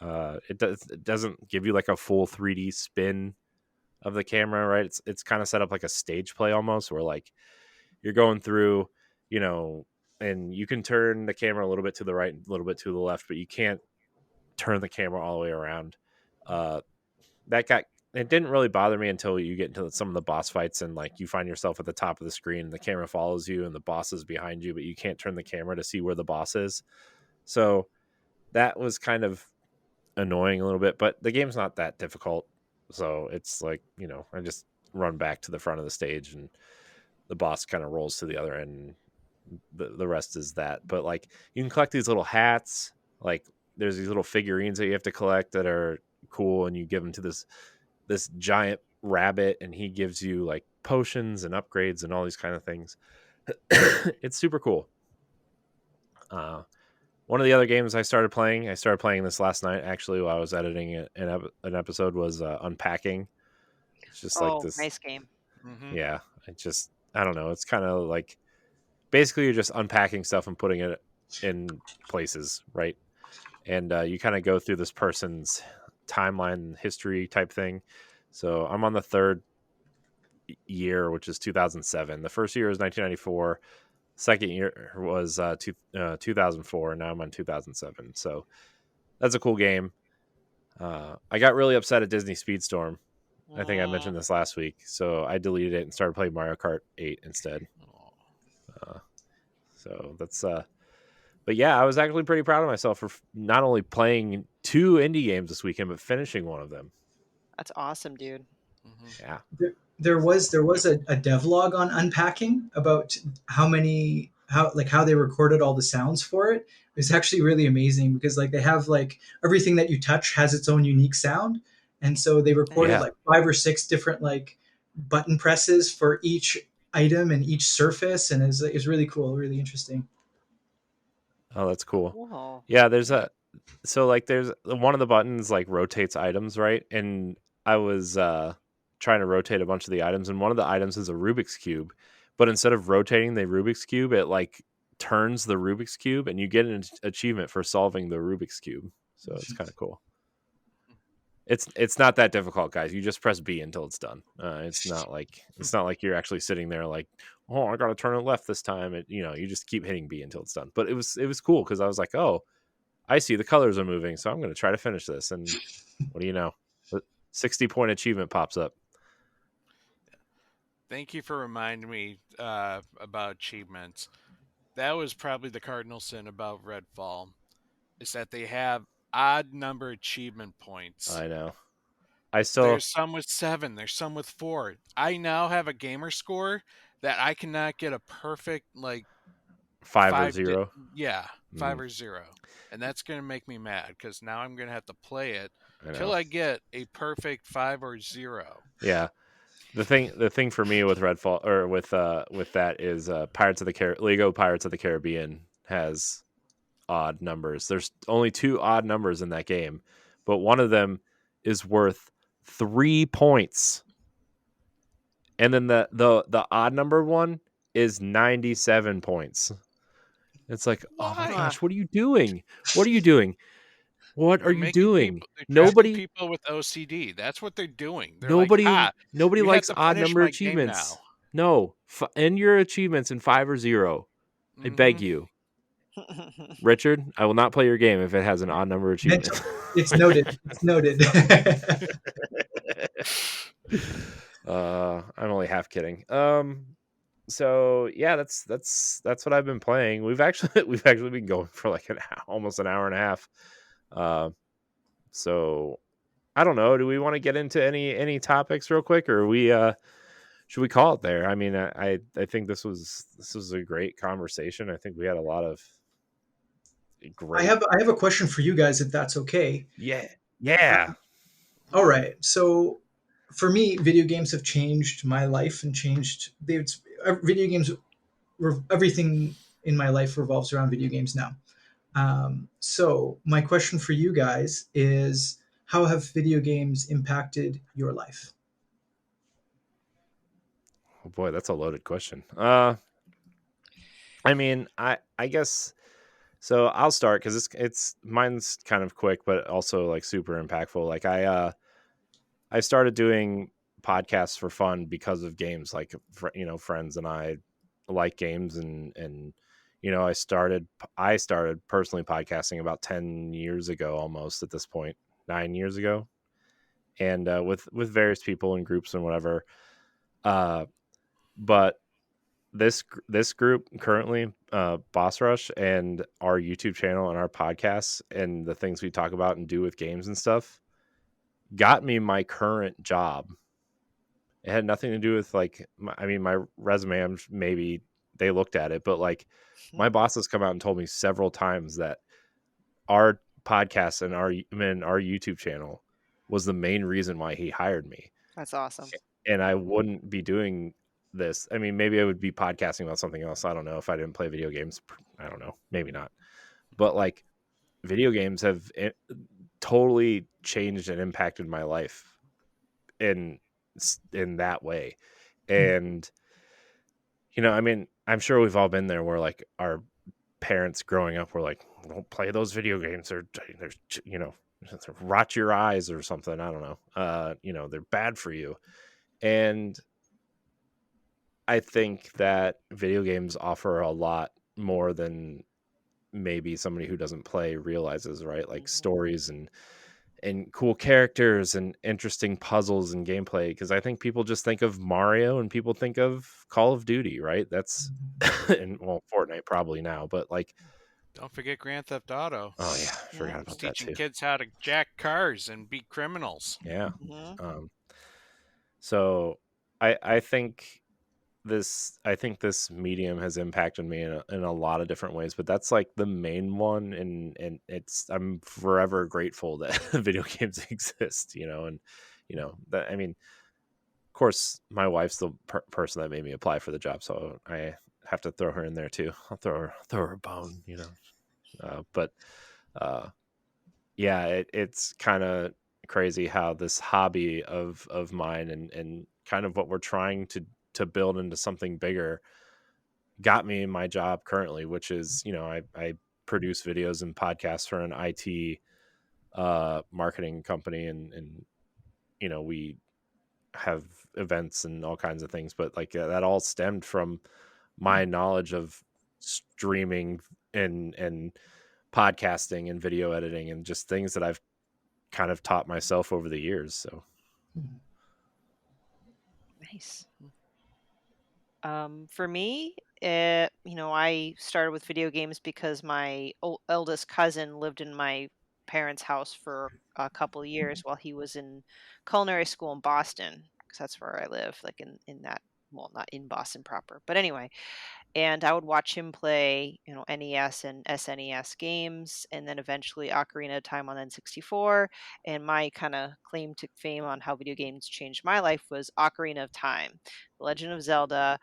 It doesn't give you like a full 3D spin of the camera, right? It's kind of set up like a stage play almost, where like you're going through, you know, and you can turn the camera a little bit to the right, a little bit to the left, but you can't turn the camera all the way around. Uh, it didn't really bother me until you get into some of the boss fights, and like you find yourself at the top of the screen and the camera follows you and the boss is behind you, but you can't turn the camera to see where the boss is. So that was kind of annoying a little bit, but the game's not that difficult. So it's like, I just run back to the front of the stage and the boss kind of rolls to the other end. The rest is that. But like you can collect these little hats, like there's these little figurines that you have to collect that are cool, and you give them to this giant rabbit, and he gives you like potions and upgrades and all these kind of things. It's super cool. One of the other games I started playing this last night, actually, while I was editing an episode, was Unpacking. It's just like this. Nice game. Mm-hmm. Yeah. I don't know. It's kind of like, basically you're just unpacking stuff and putting it in places, right? And you kind of go through this person's timeline history type thing. So I'm on the third year, which is 2007. The first year was 1994. Second year was 2004, and now I'm on 2007. So that's a cool game. I got really upset at Disney Speedstorm. I think I mentioned this last week. So I deleted it and started playing Mario Kart 8 instead. So that's but yeah, I was actually pretty proud of myself for not only playing 2 indie games this weekend, but finishing one of them. That's awesome, dude. Mm-hmm. Yeah. There was a devlog on Unpacking about how they recorded all the sounds for it. It's actually really amazing because like they have like everything that you touch has its own unique sound, and so they recorded like 5 or 6 different like button presses for each item and each surface, and it's really cool, really interesting. Oh, that's cool. Cool. Yeah, there's one of the buttons like rotates items, right? And I was trying to rotate a bunch of the items, and one of the items is a Rubik's Cube, but instead of rotating the Rubik's Cube, it like turns the Rubik's Cube, and you get an achievement for solving the Rubik's Cube. So it's kind of cool. It's not that difficult, guys. You just press B until it's done. It's not like you're actually sitting there like, oh, I got to turn it left this time. You just keep hitting B until it's done. But it was cool because I was like, oh, I see the colors are moving, so I'm going to try to finish this. And what do you know? 60-point achievement pops up. Thank you for reminding me about achievements. That was probably the cardinal sin about Redfall, is that they have odd number achievement points. I know. There's some with 7. There's some with 4. I now have a gamer score that I cannot get a perfect like 5 or 0. 5 or 0, and that's going to make me mad because now I'm going to have to play it Till I get a perfect 5 or 0. Yeah. The thing for me with Redfall or with that is Lego Pirates of the Caribbean has odd numbers. There's only 2 odd numbers in that game, but one of them is worth 3 points. And then the odd number one is 97 points. It's like, oh my Why? gosh, what are you doing? What are you doing? What are They're you making doing? people. They're trapping Nobody people with OCD. That's what they're doing. They're like, nobody "Ha! nobody You have likes to odd finish number my game achievements. now." No, end your achievements in 5 or 0. I beg Mhm. you. Richard, I will not play your game if it has an odd number achievement. It's noted. It's noted. I'm only half kidding. So yeah, that's what I've been playing. We've actually been going for like almost an hour and a half. So I don't know. Do we want to get into any topics real quick, or should we call it there? I mean, I think this was a great conversation. I think we had a lot of I great. have a question for you guys, if that's okay. Yeah. All right. So for me, video games have changed my life and changed. Video games. Everything in my life revolves around video games now. So my question for you guys is, how have video games impacted your life? Oh boy, that's a loaded question. I mean, I guess so. I'll start because it's mine's kind of quick, but also like super impactful. Like I started doing podcasts for fun because of games. Like friends and I like games, and I started personally podcasting about 10 years ago, almost at this point, 9 years ago, and with various people and groups and whatever. But this group currently, Boss Rush, and our YouTube channel and our podcasts and the things we talk about and do with games and stuff got me my current job. It had nothing to do with like my resume. Maybe they looked at it, but like my boss has come out and told me several times that our podcast and our YouTube channel was the main reason why he hired me. That's awesome. And I wouldn't be doing this. I mean, maybe I would be podcasting about something else. I don't know if I didn't play video games. I don't know. Maybe not. But like video games have totally changed and impacted my life in that way. And I mean, I'm sure we've all been there where like our parents growing up were like, don't play those video games, or there's rot your eyes or something. I don't know. They're bad for you. And I think that video games offer a lot more than maybe somebody who doesn't play realizes, right? Like stories and cool characters and interesting puzzles and gameplay. Because I think people just think of Mario and people think of Call of Duty, right? That's and Fortnite probably now, but like, Don't forget Grand Theft Auto. oh yeah, I forgot It's about that teaching too. kids how to jack cars and beat criminals. Yeah. Mm-hmm. So I think this medium has impacted me in a lot of different ways, but that's like the main one, and I'm forever grateful that video games exist, and that, I mean, of course my wife's the person that made me apply for the job, so I have to throw her in there too. I'll throw her a bone, but yeah, it's kind of crazy how this hobby of mine and kind of what we're trying to build into something bigger got me my job currently, which is, I produce videos and podcasts for an IT marketing company, and we have events and all kinds of things, but like that all stemmed from my knowledge of streaming and podcasting and video editing and just things that I've kind of taught myself over the years. So Nice. For me, I started with video games because my eldest cousin lived in my parents' house for a couple of years while he was in culinary school in Boston, because that's where I live, like in that well, not in Boston proper, but anyway. And I would watch him play, NES and SNES games, and then eventually Ocarina of Time on N64. And my kind of claim to fame on how video games changed my life was Ocarina of Time, The Legend of Zelda.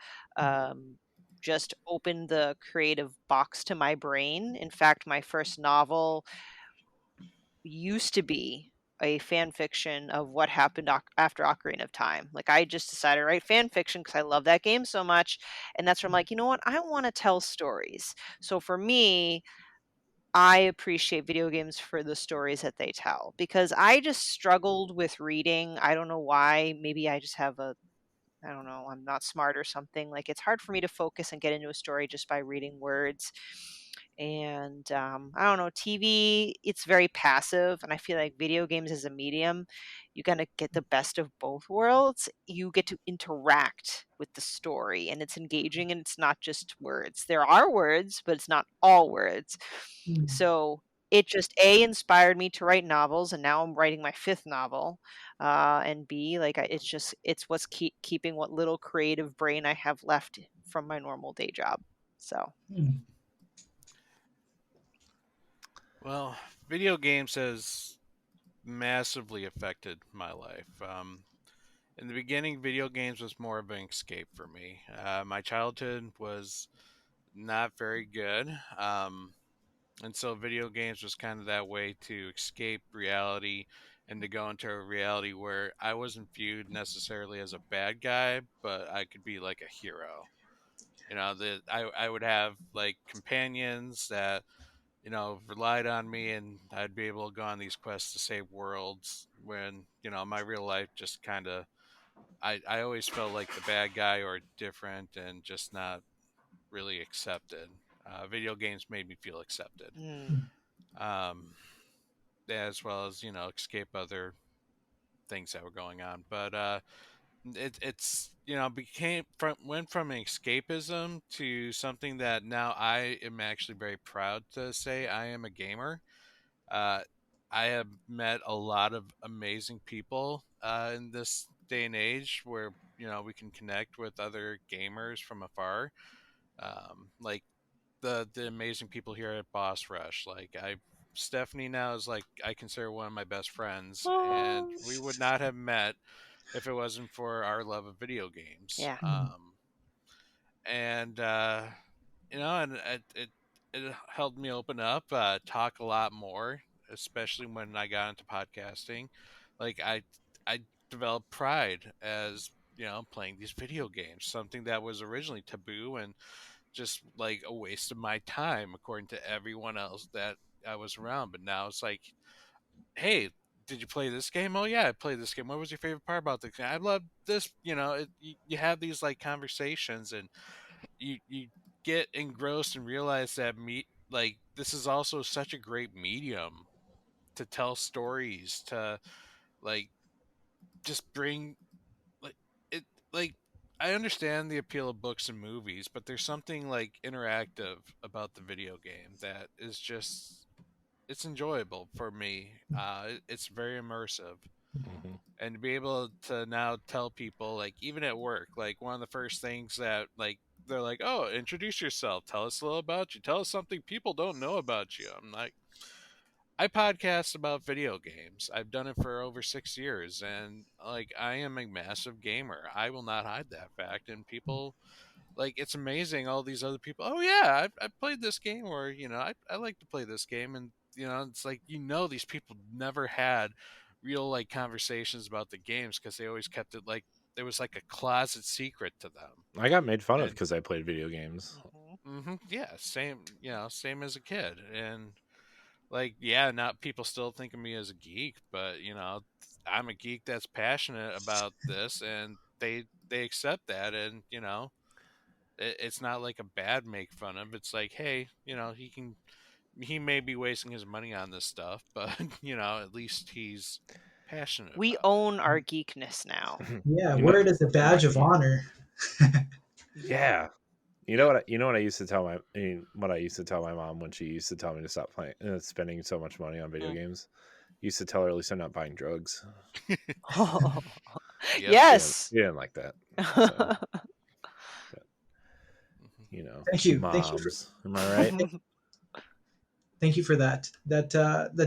Just opened the creative box to my brain. In fact, my first novel used to be a fan fiction of what happened after Ocarina of Time. Like, I just decided to write fan fiction because I love that game so much. And that's where I'm like, you know what? I want to tell stories. So for me, I appreciate video games for the stories that they tell, because I just struggled with reading. I don't know why. Maybe I just have I don't know, I'm not smart or something. Like, it's hard for me to focus and get into a story just by reading words. And I don't know, TV, it's very passive. And I feel like video games as a medium, you kind of get the best of both worlds. You get to interact with the story, and it's engaging, and it's not just words. There are words, but it's not all words. So it just inspired me to write novels, and now I'm writing my fifth novel. And B, like, it's what's keeping what little creative brain I have left from my normal day job. So Well, video games has massively affected my life. In the beginning, video games was more of an escape for me. My childhood was not very good. And so video games was kind of that way to escape reality and to go into a reality where I wasn't viewed necessarily as a bad guy, but I could be like a hero. That I would have like companions that relied on me, and I'd be able to go on these quests to save worlds when, my real life just kind of, I always felt like the bad guy or different and just not really accepted. Video games made me feel accepted. Um, as well as, escape other things that were going on. But it's went from an escapism to something that now I am actually very proud to say I am a gamer. Uh, I have met a lot of amazing people in this day and age where we can connect with other gamers from afar. Like the amazing people here at Boss Rush. Stephanie now is like I consider one of my best friends, and we would not have met if it wasn't for our love of video games. yeah. And and it helped me open up, talk a lot more, especially when I got into podcasting. Like I developed pride as playing these video games, something that was originally taboo and just like a waste of my time according to everyone else that I was around. But now it's like, hey, did you play this game? Oh yeah, I played this game. What was your favorite part about the game? I love this. You have these like conversations, and you get engrossed and realize that this is also such a great medium to tell stories, to like just bring like it like I understand the appeal of books and movies, but there's something like interactive about the video game that is just it's enjoyable for me. It's very immersive. And to be able to now tell people, like even at work, like one of the first things that like they're like, oh, introduce yourself, tell us a little about you, tell us something people don't know about you. I'm like, I podcast about video games. I've done it for over 6 years, and like I am a massive gamer. I will not hide that fact. And people like it's amazing. All these other people, oh yeah, I played this game, or I like to play this game, and it's like these people never had real like conversations about the games because they always kept it like it was like a closet secret to them. I got made fun of And because I played video games. yeah, same as a kid, and like yeah, not people still think of me as a geek, but I'm a geek that's passionate about this, and they accept that, and it's not like a bad make fun of. It's like, hey, he may be wasting his money on this stuff, but at least he's passionate We about own our geekness now. Yeah, You wear know- it as a badge of honor. Yeah. You know what I used to tell what I used to tell my mom when she used to tell me to stop playing spending so much money on video games. Used to tell her at least I'm not buying drugs. Oh, Yep. yes. She didn't like that. So. Thank you. Moms. Am I right? Thank you for that. That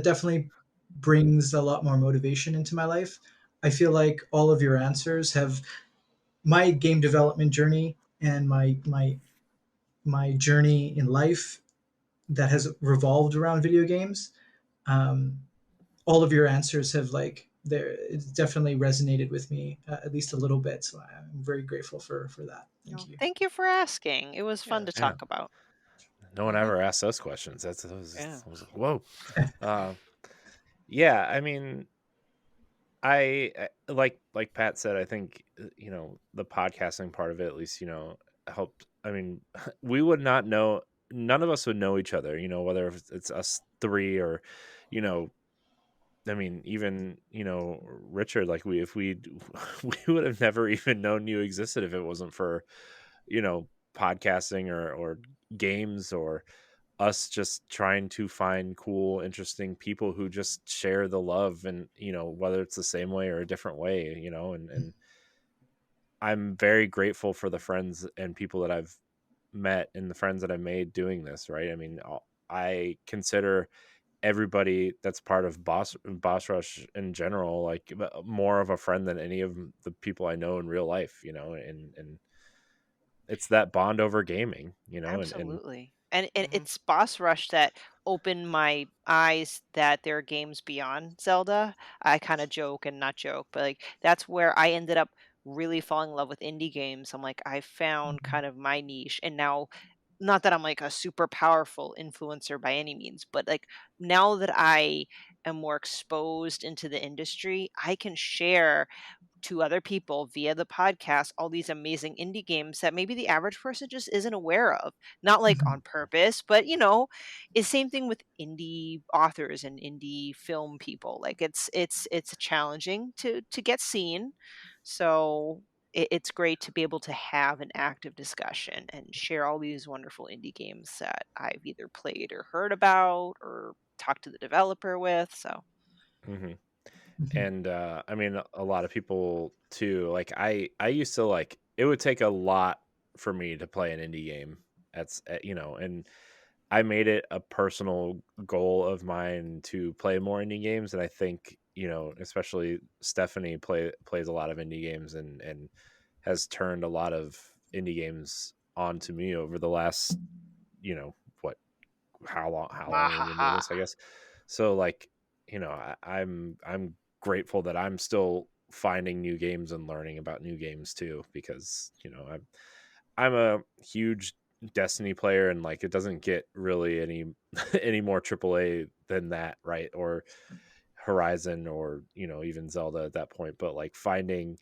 definitely brings a lot more motivation into my life. I feel like all of your answers have my game development journey and my journey in life that has revolved around video games. Um, all of your answers have like there it's definitely resonated with me at least a little bit. So I'm very grateful for that. Thank No, you. thank you for asking. It was fun Yeah. to Yeah. talk about. No one Mhm. ever asked those questions. Yeah. I was like, whoa. Uh, yeah, I mean, like Pat said, I think the podcasting part of it, at least, helped. I mean, we would not know. None of us would know each other. Whether it's us three or, you know, I mean, even Richard. Like if we we would have never even known you existed if it wasn't for podcasting or games or us just trying to find cool, interesting people who just share the love, and whether it's the same way or a different way, and I'm very grateful for the friends and people that I've met and the friends that I made doing this, right? I mean, I consider everybody that's part of Boss Rush in general like more of a friend than any of the people I know in real life, and it's that bond over gaming, and Absolutely. And Mhm. it's Boss Rush that opened my eyes that there are games beyond Zelda. I kind of joke and not joke, but like that's where I ended up really falling in love with indie games. I'm like, I found kind of my niche. And now, not that I'm like a super powerful influencer by any means, but like now that I am more exposed into the industry, I can share to other people via the podcast all these amazing indie games that maybe the average person just isn't aware of. Not like Mhm. on purpose, but it's same thing with indie authors and indie film people. Like it's challenging to get seen. So it's great to be able to have an active discussion and share all these wonderful indie games that I've either played or heard about or talked to the developer with. So mhm. Mhm. And I mean, a lot of people too, like I used to, like, it would take a lot for me to play an indie game. And I made it a personal goal of mine to play more indie games, and I think especially Stephanie plays a lot of indie games, and has turned a lot of indie games onto me over the last what how long we've been doing Wahaha. this, I guess. So like, I'm grateful that I'm still finding new games and learning about new games too, because I'm a huge Destiny player, and like it doesn't get really any any more AAA than that, right? Or Horizon, or even Zelda at that point. But like finding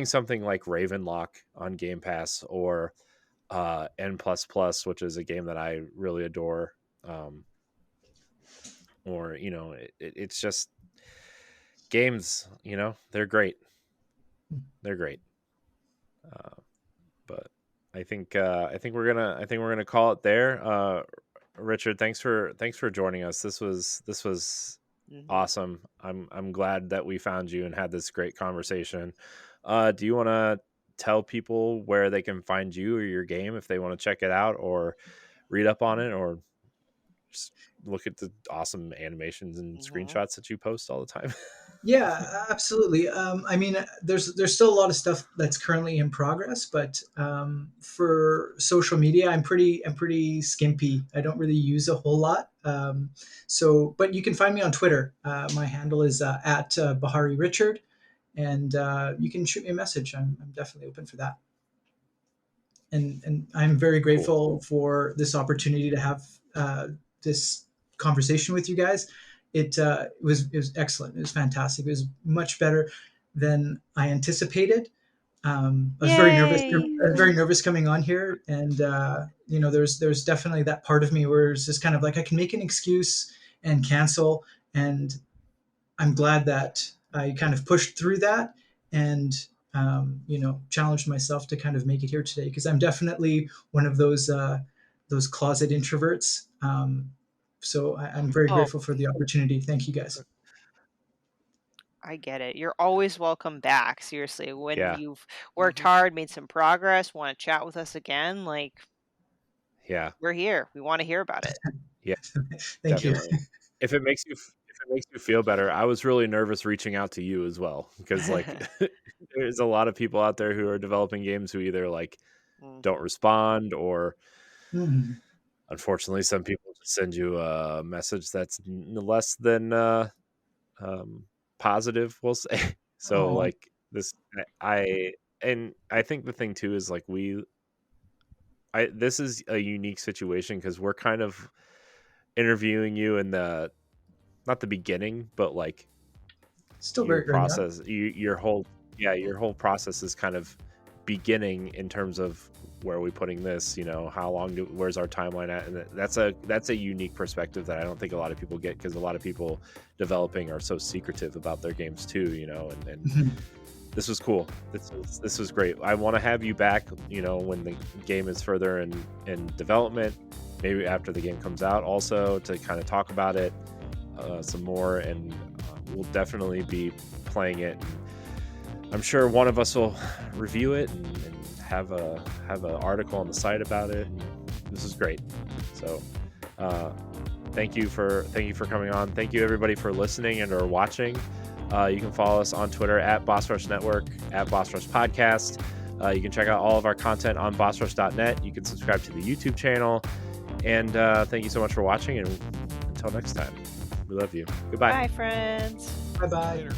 something like Ravenlock on Game Pass, or N plus plus, which is a game that I really adore. Um, or it's just games. They're great. They're great. Uh, but I think we're gonna call it there. Richard, thanks for joining us. This was Hmm. awesome. I'm glad that we found you and had this great conversation. Do you want to tell people where they can find you or your game if they want to check it out, or read up on it, or just look at the awesome animations and Hmm. screenshots that you post all the time? Yeah, absolutely. I mean, there's still a lot of stuff that's currently in progress, but for social media, I'm pretty skimpy. I don't really use a whole lot. But you can find me on Twitter. My handle is at Bahari Richard, and you can shoot me a message. I'm definitely open for that. And I'm very Cool. grateful for this opportunity to have this conversation with you guys. It was excellent. It was fantastic. It was much better than I anticipated. I was very nervous. I Yay! was very nervous coming on here, and there's definitely that part of me where it's just kind of like I can make an excuse and cancel, and I'm glad that I kind of pushed through that and challenged myself to kind of make it here today because I'm definitely one of those closet introverts. So I'm very Oh, grateful for the opportunity. Thank you guys. I get it. You're always welcome back. Seriously, when Yeah. you've worked Mhm. hard, made some progress, want to chat with us again, like Yeah. we're here. We want to hear about it. Thank you. Definitely. If it makes you feel better, I was really nervous reaching out to you as well, because like there's a lot of people out there who are developing games who either like don't respond, or Mhm. unfortunately some people just send you a message that's less than positive, we'll say. So Aw. like this, I and I think the thing too is like this is a unique situation because we're kind of interviewing you in the, not the beginning, but like Still your very early on. process, your whole process is kind of beginning in terms of where are we putting this, how long where's our timeline at, and that's a unique perspective that I don't think a lot of people get, because a lot of people developing are so secretive about their games too, and Mhm. this was cool. This was great. I want to have you back, when the game is further in development, maybe after the game comes out also, to kind of talk about it some more, and we'll definitely be playing it. I'm sure one of us will review it and have an article on the site about it. And this is great. So thank you for coming on. Thank you everybody for listening and or watching. You can follow us on Twitter at Boss Rush Network, at Boss Rush Podcast. You can check out all of our content on bossrush.net. You can subscribe to the YouTube channel. And thank you so much for watching. And until next time, we love you. Goodbye. Bye, friends. Bye-bye. Later.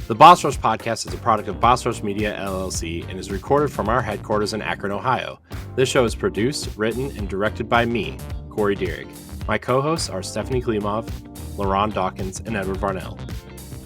The Boss Rush Podcast is a product of Boss Rush Media, LLC, and is recorded from our headquarters in Akron, Ohio. This show is produced, written, and directed by me, Corey Dierig. My co-hosts are Stephanie Klimov, LaRon Dawkins, and Edward Varnell.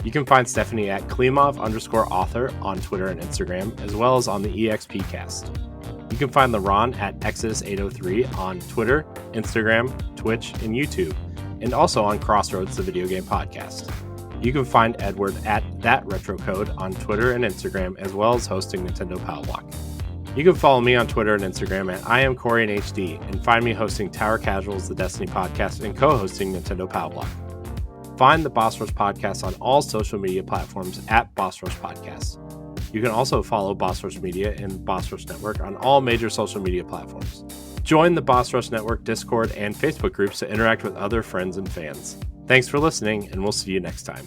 You can find Stephanie at Klimov_author on Twitter and Instagram, as well as on the EXPcast. You can find LaRon at Exodus803 on Twitter, Instagram, Twitch, and YouTube, and also on Crossroads, the video game podcast. You can find Edward at ThatRetroCode on Twitter and Instagram, as well as hosting Nintendo Power Block. You can follow me on Twitter and Instagram at IamCoreyInHD, and find me hosting Tower Casuals, the Destiny podcast, and co-hosting Nintendo Power Block. Find the Boss Rush Podcast on all social media platforms at Boss Rush Podcast. You can also follow Boss Rush Media and Boss Rush Network on all major social media platforms. Join the Boss Rush Network Discord and Facebook groups to interact with other friends and fans. Thanks for listening, and we'll see you next time.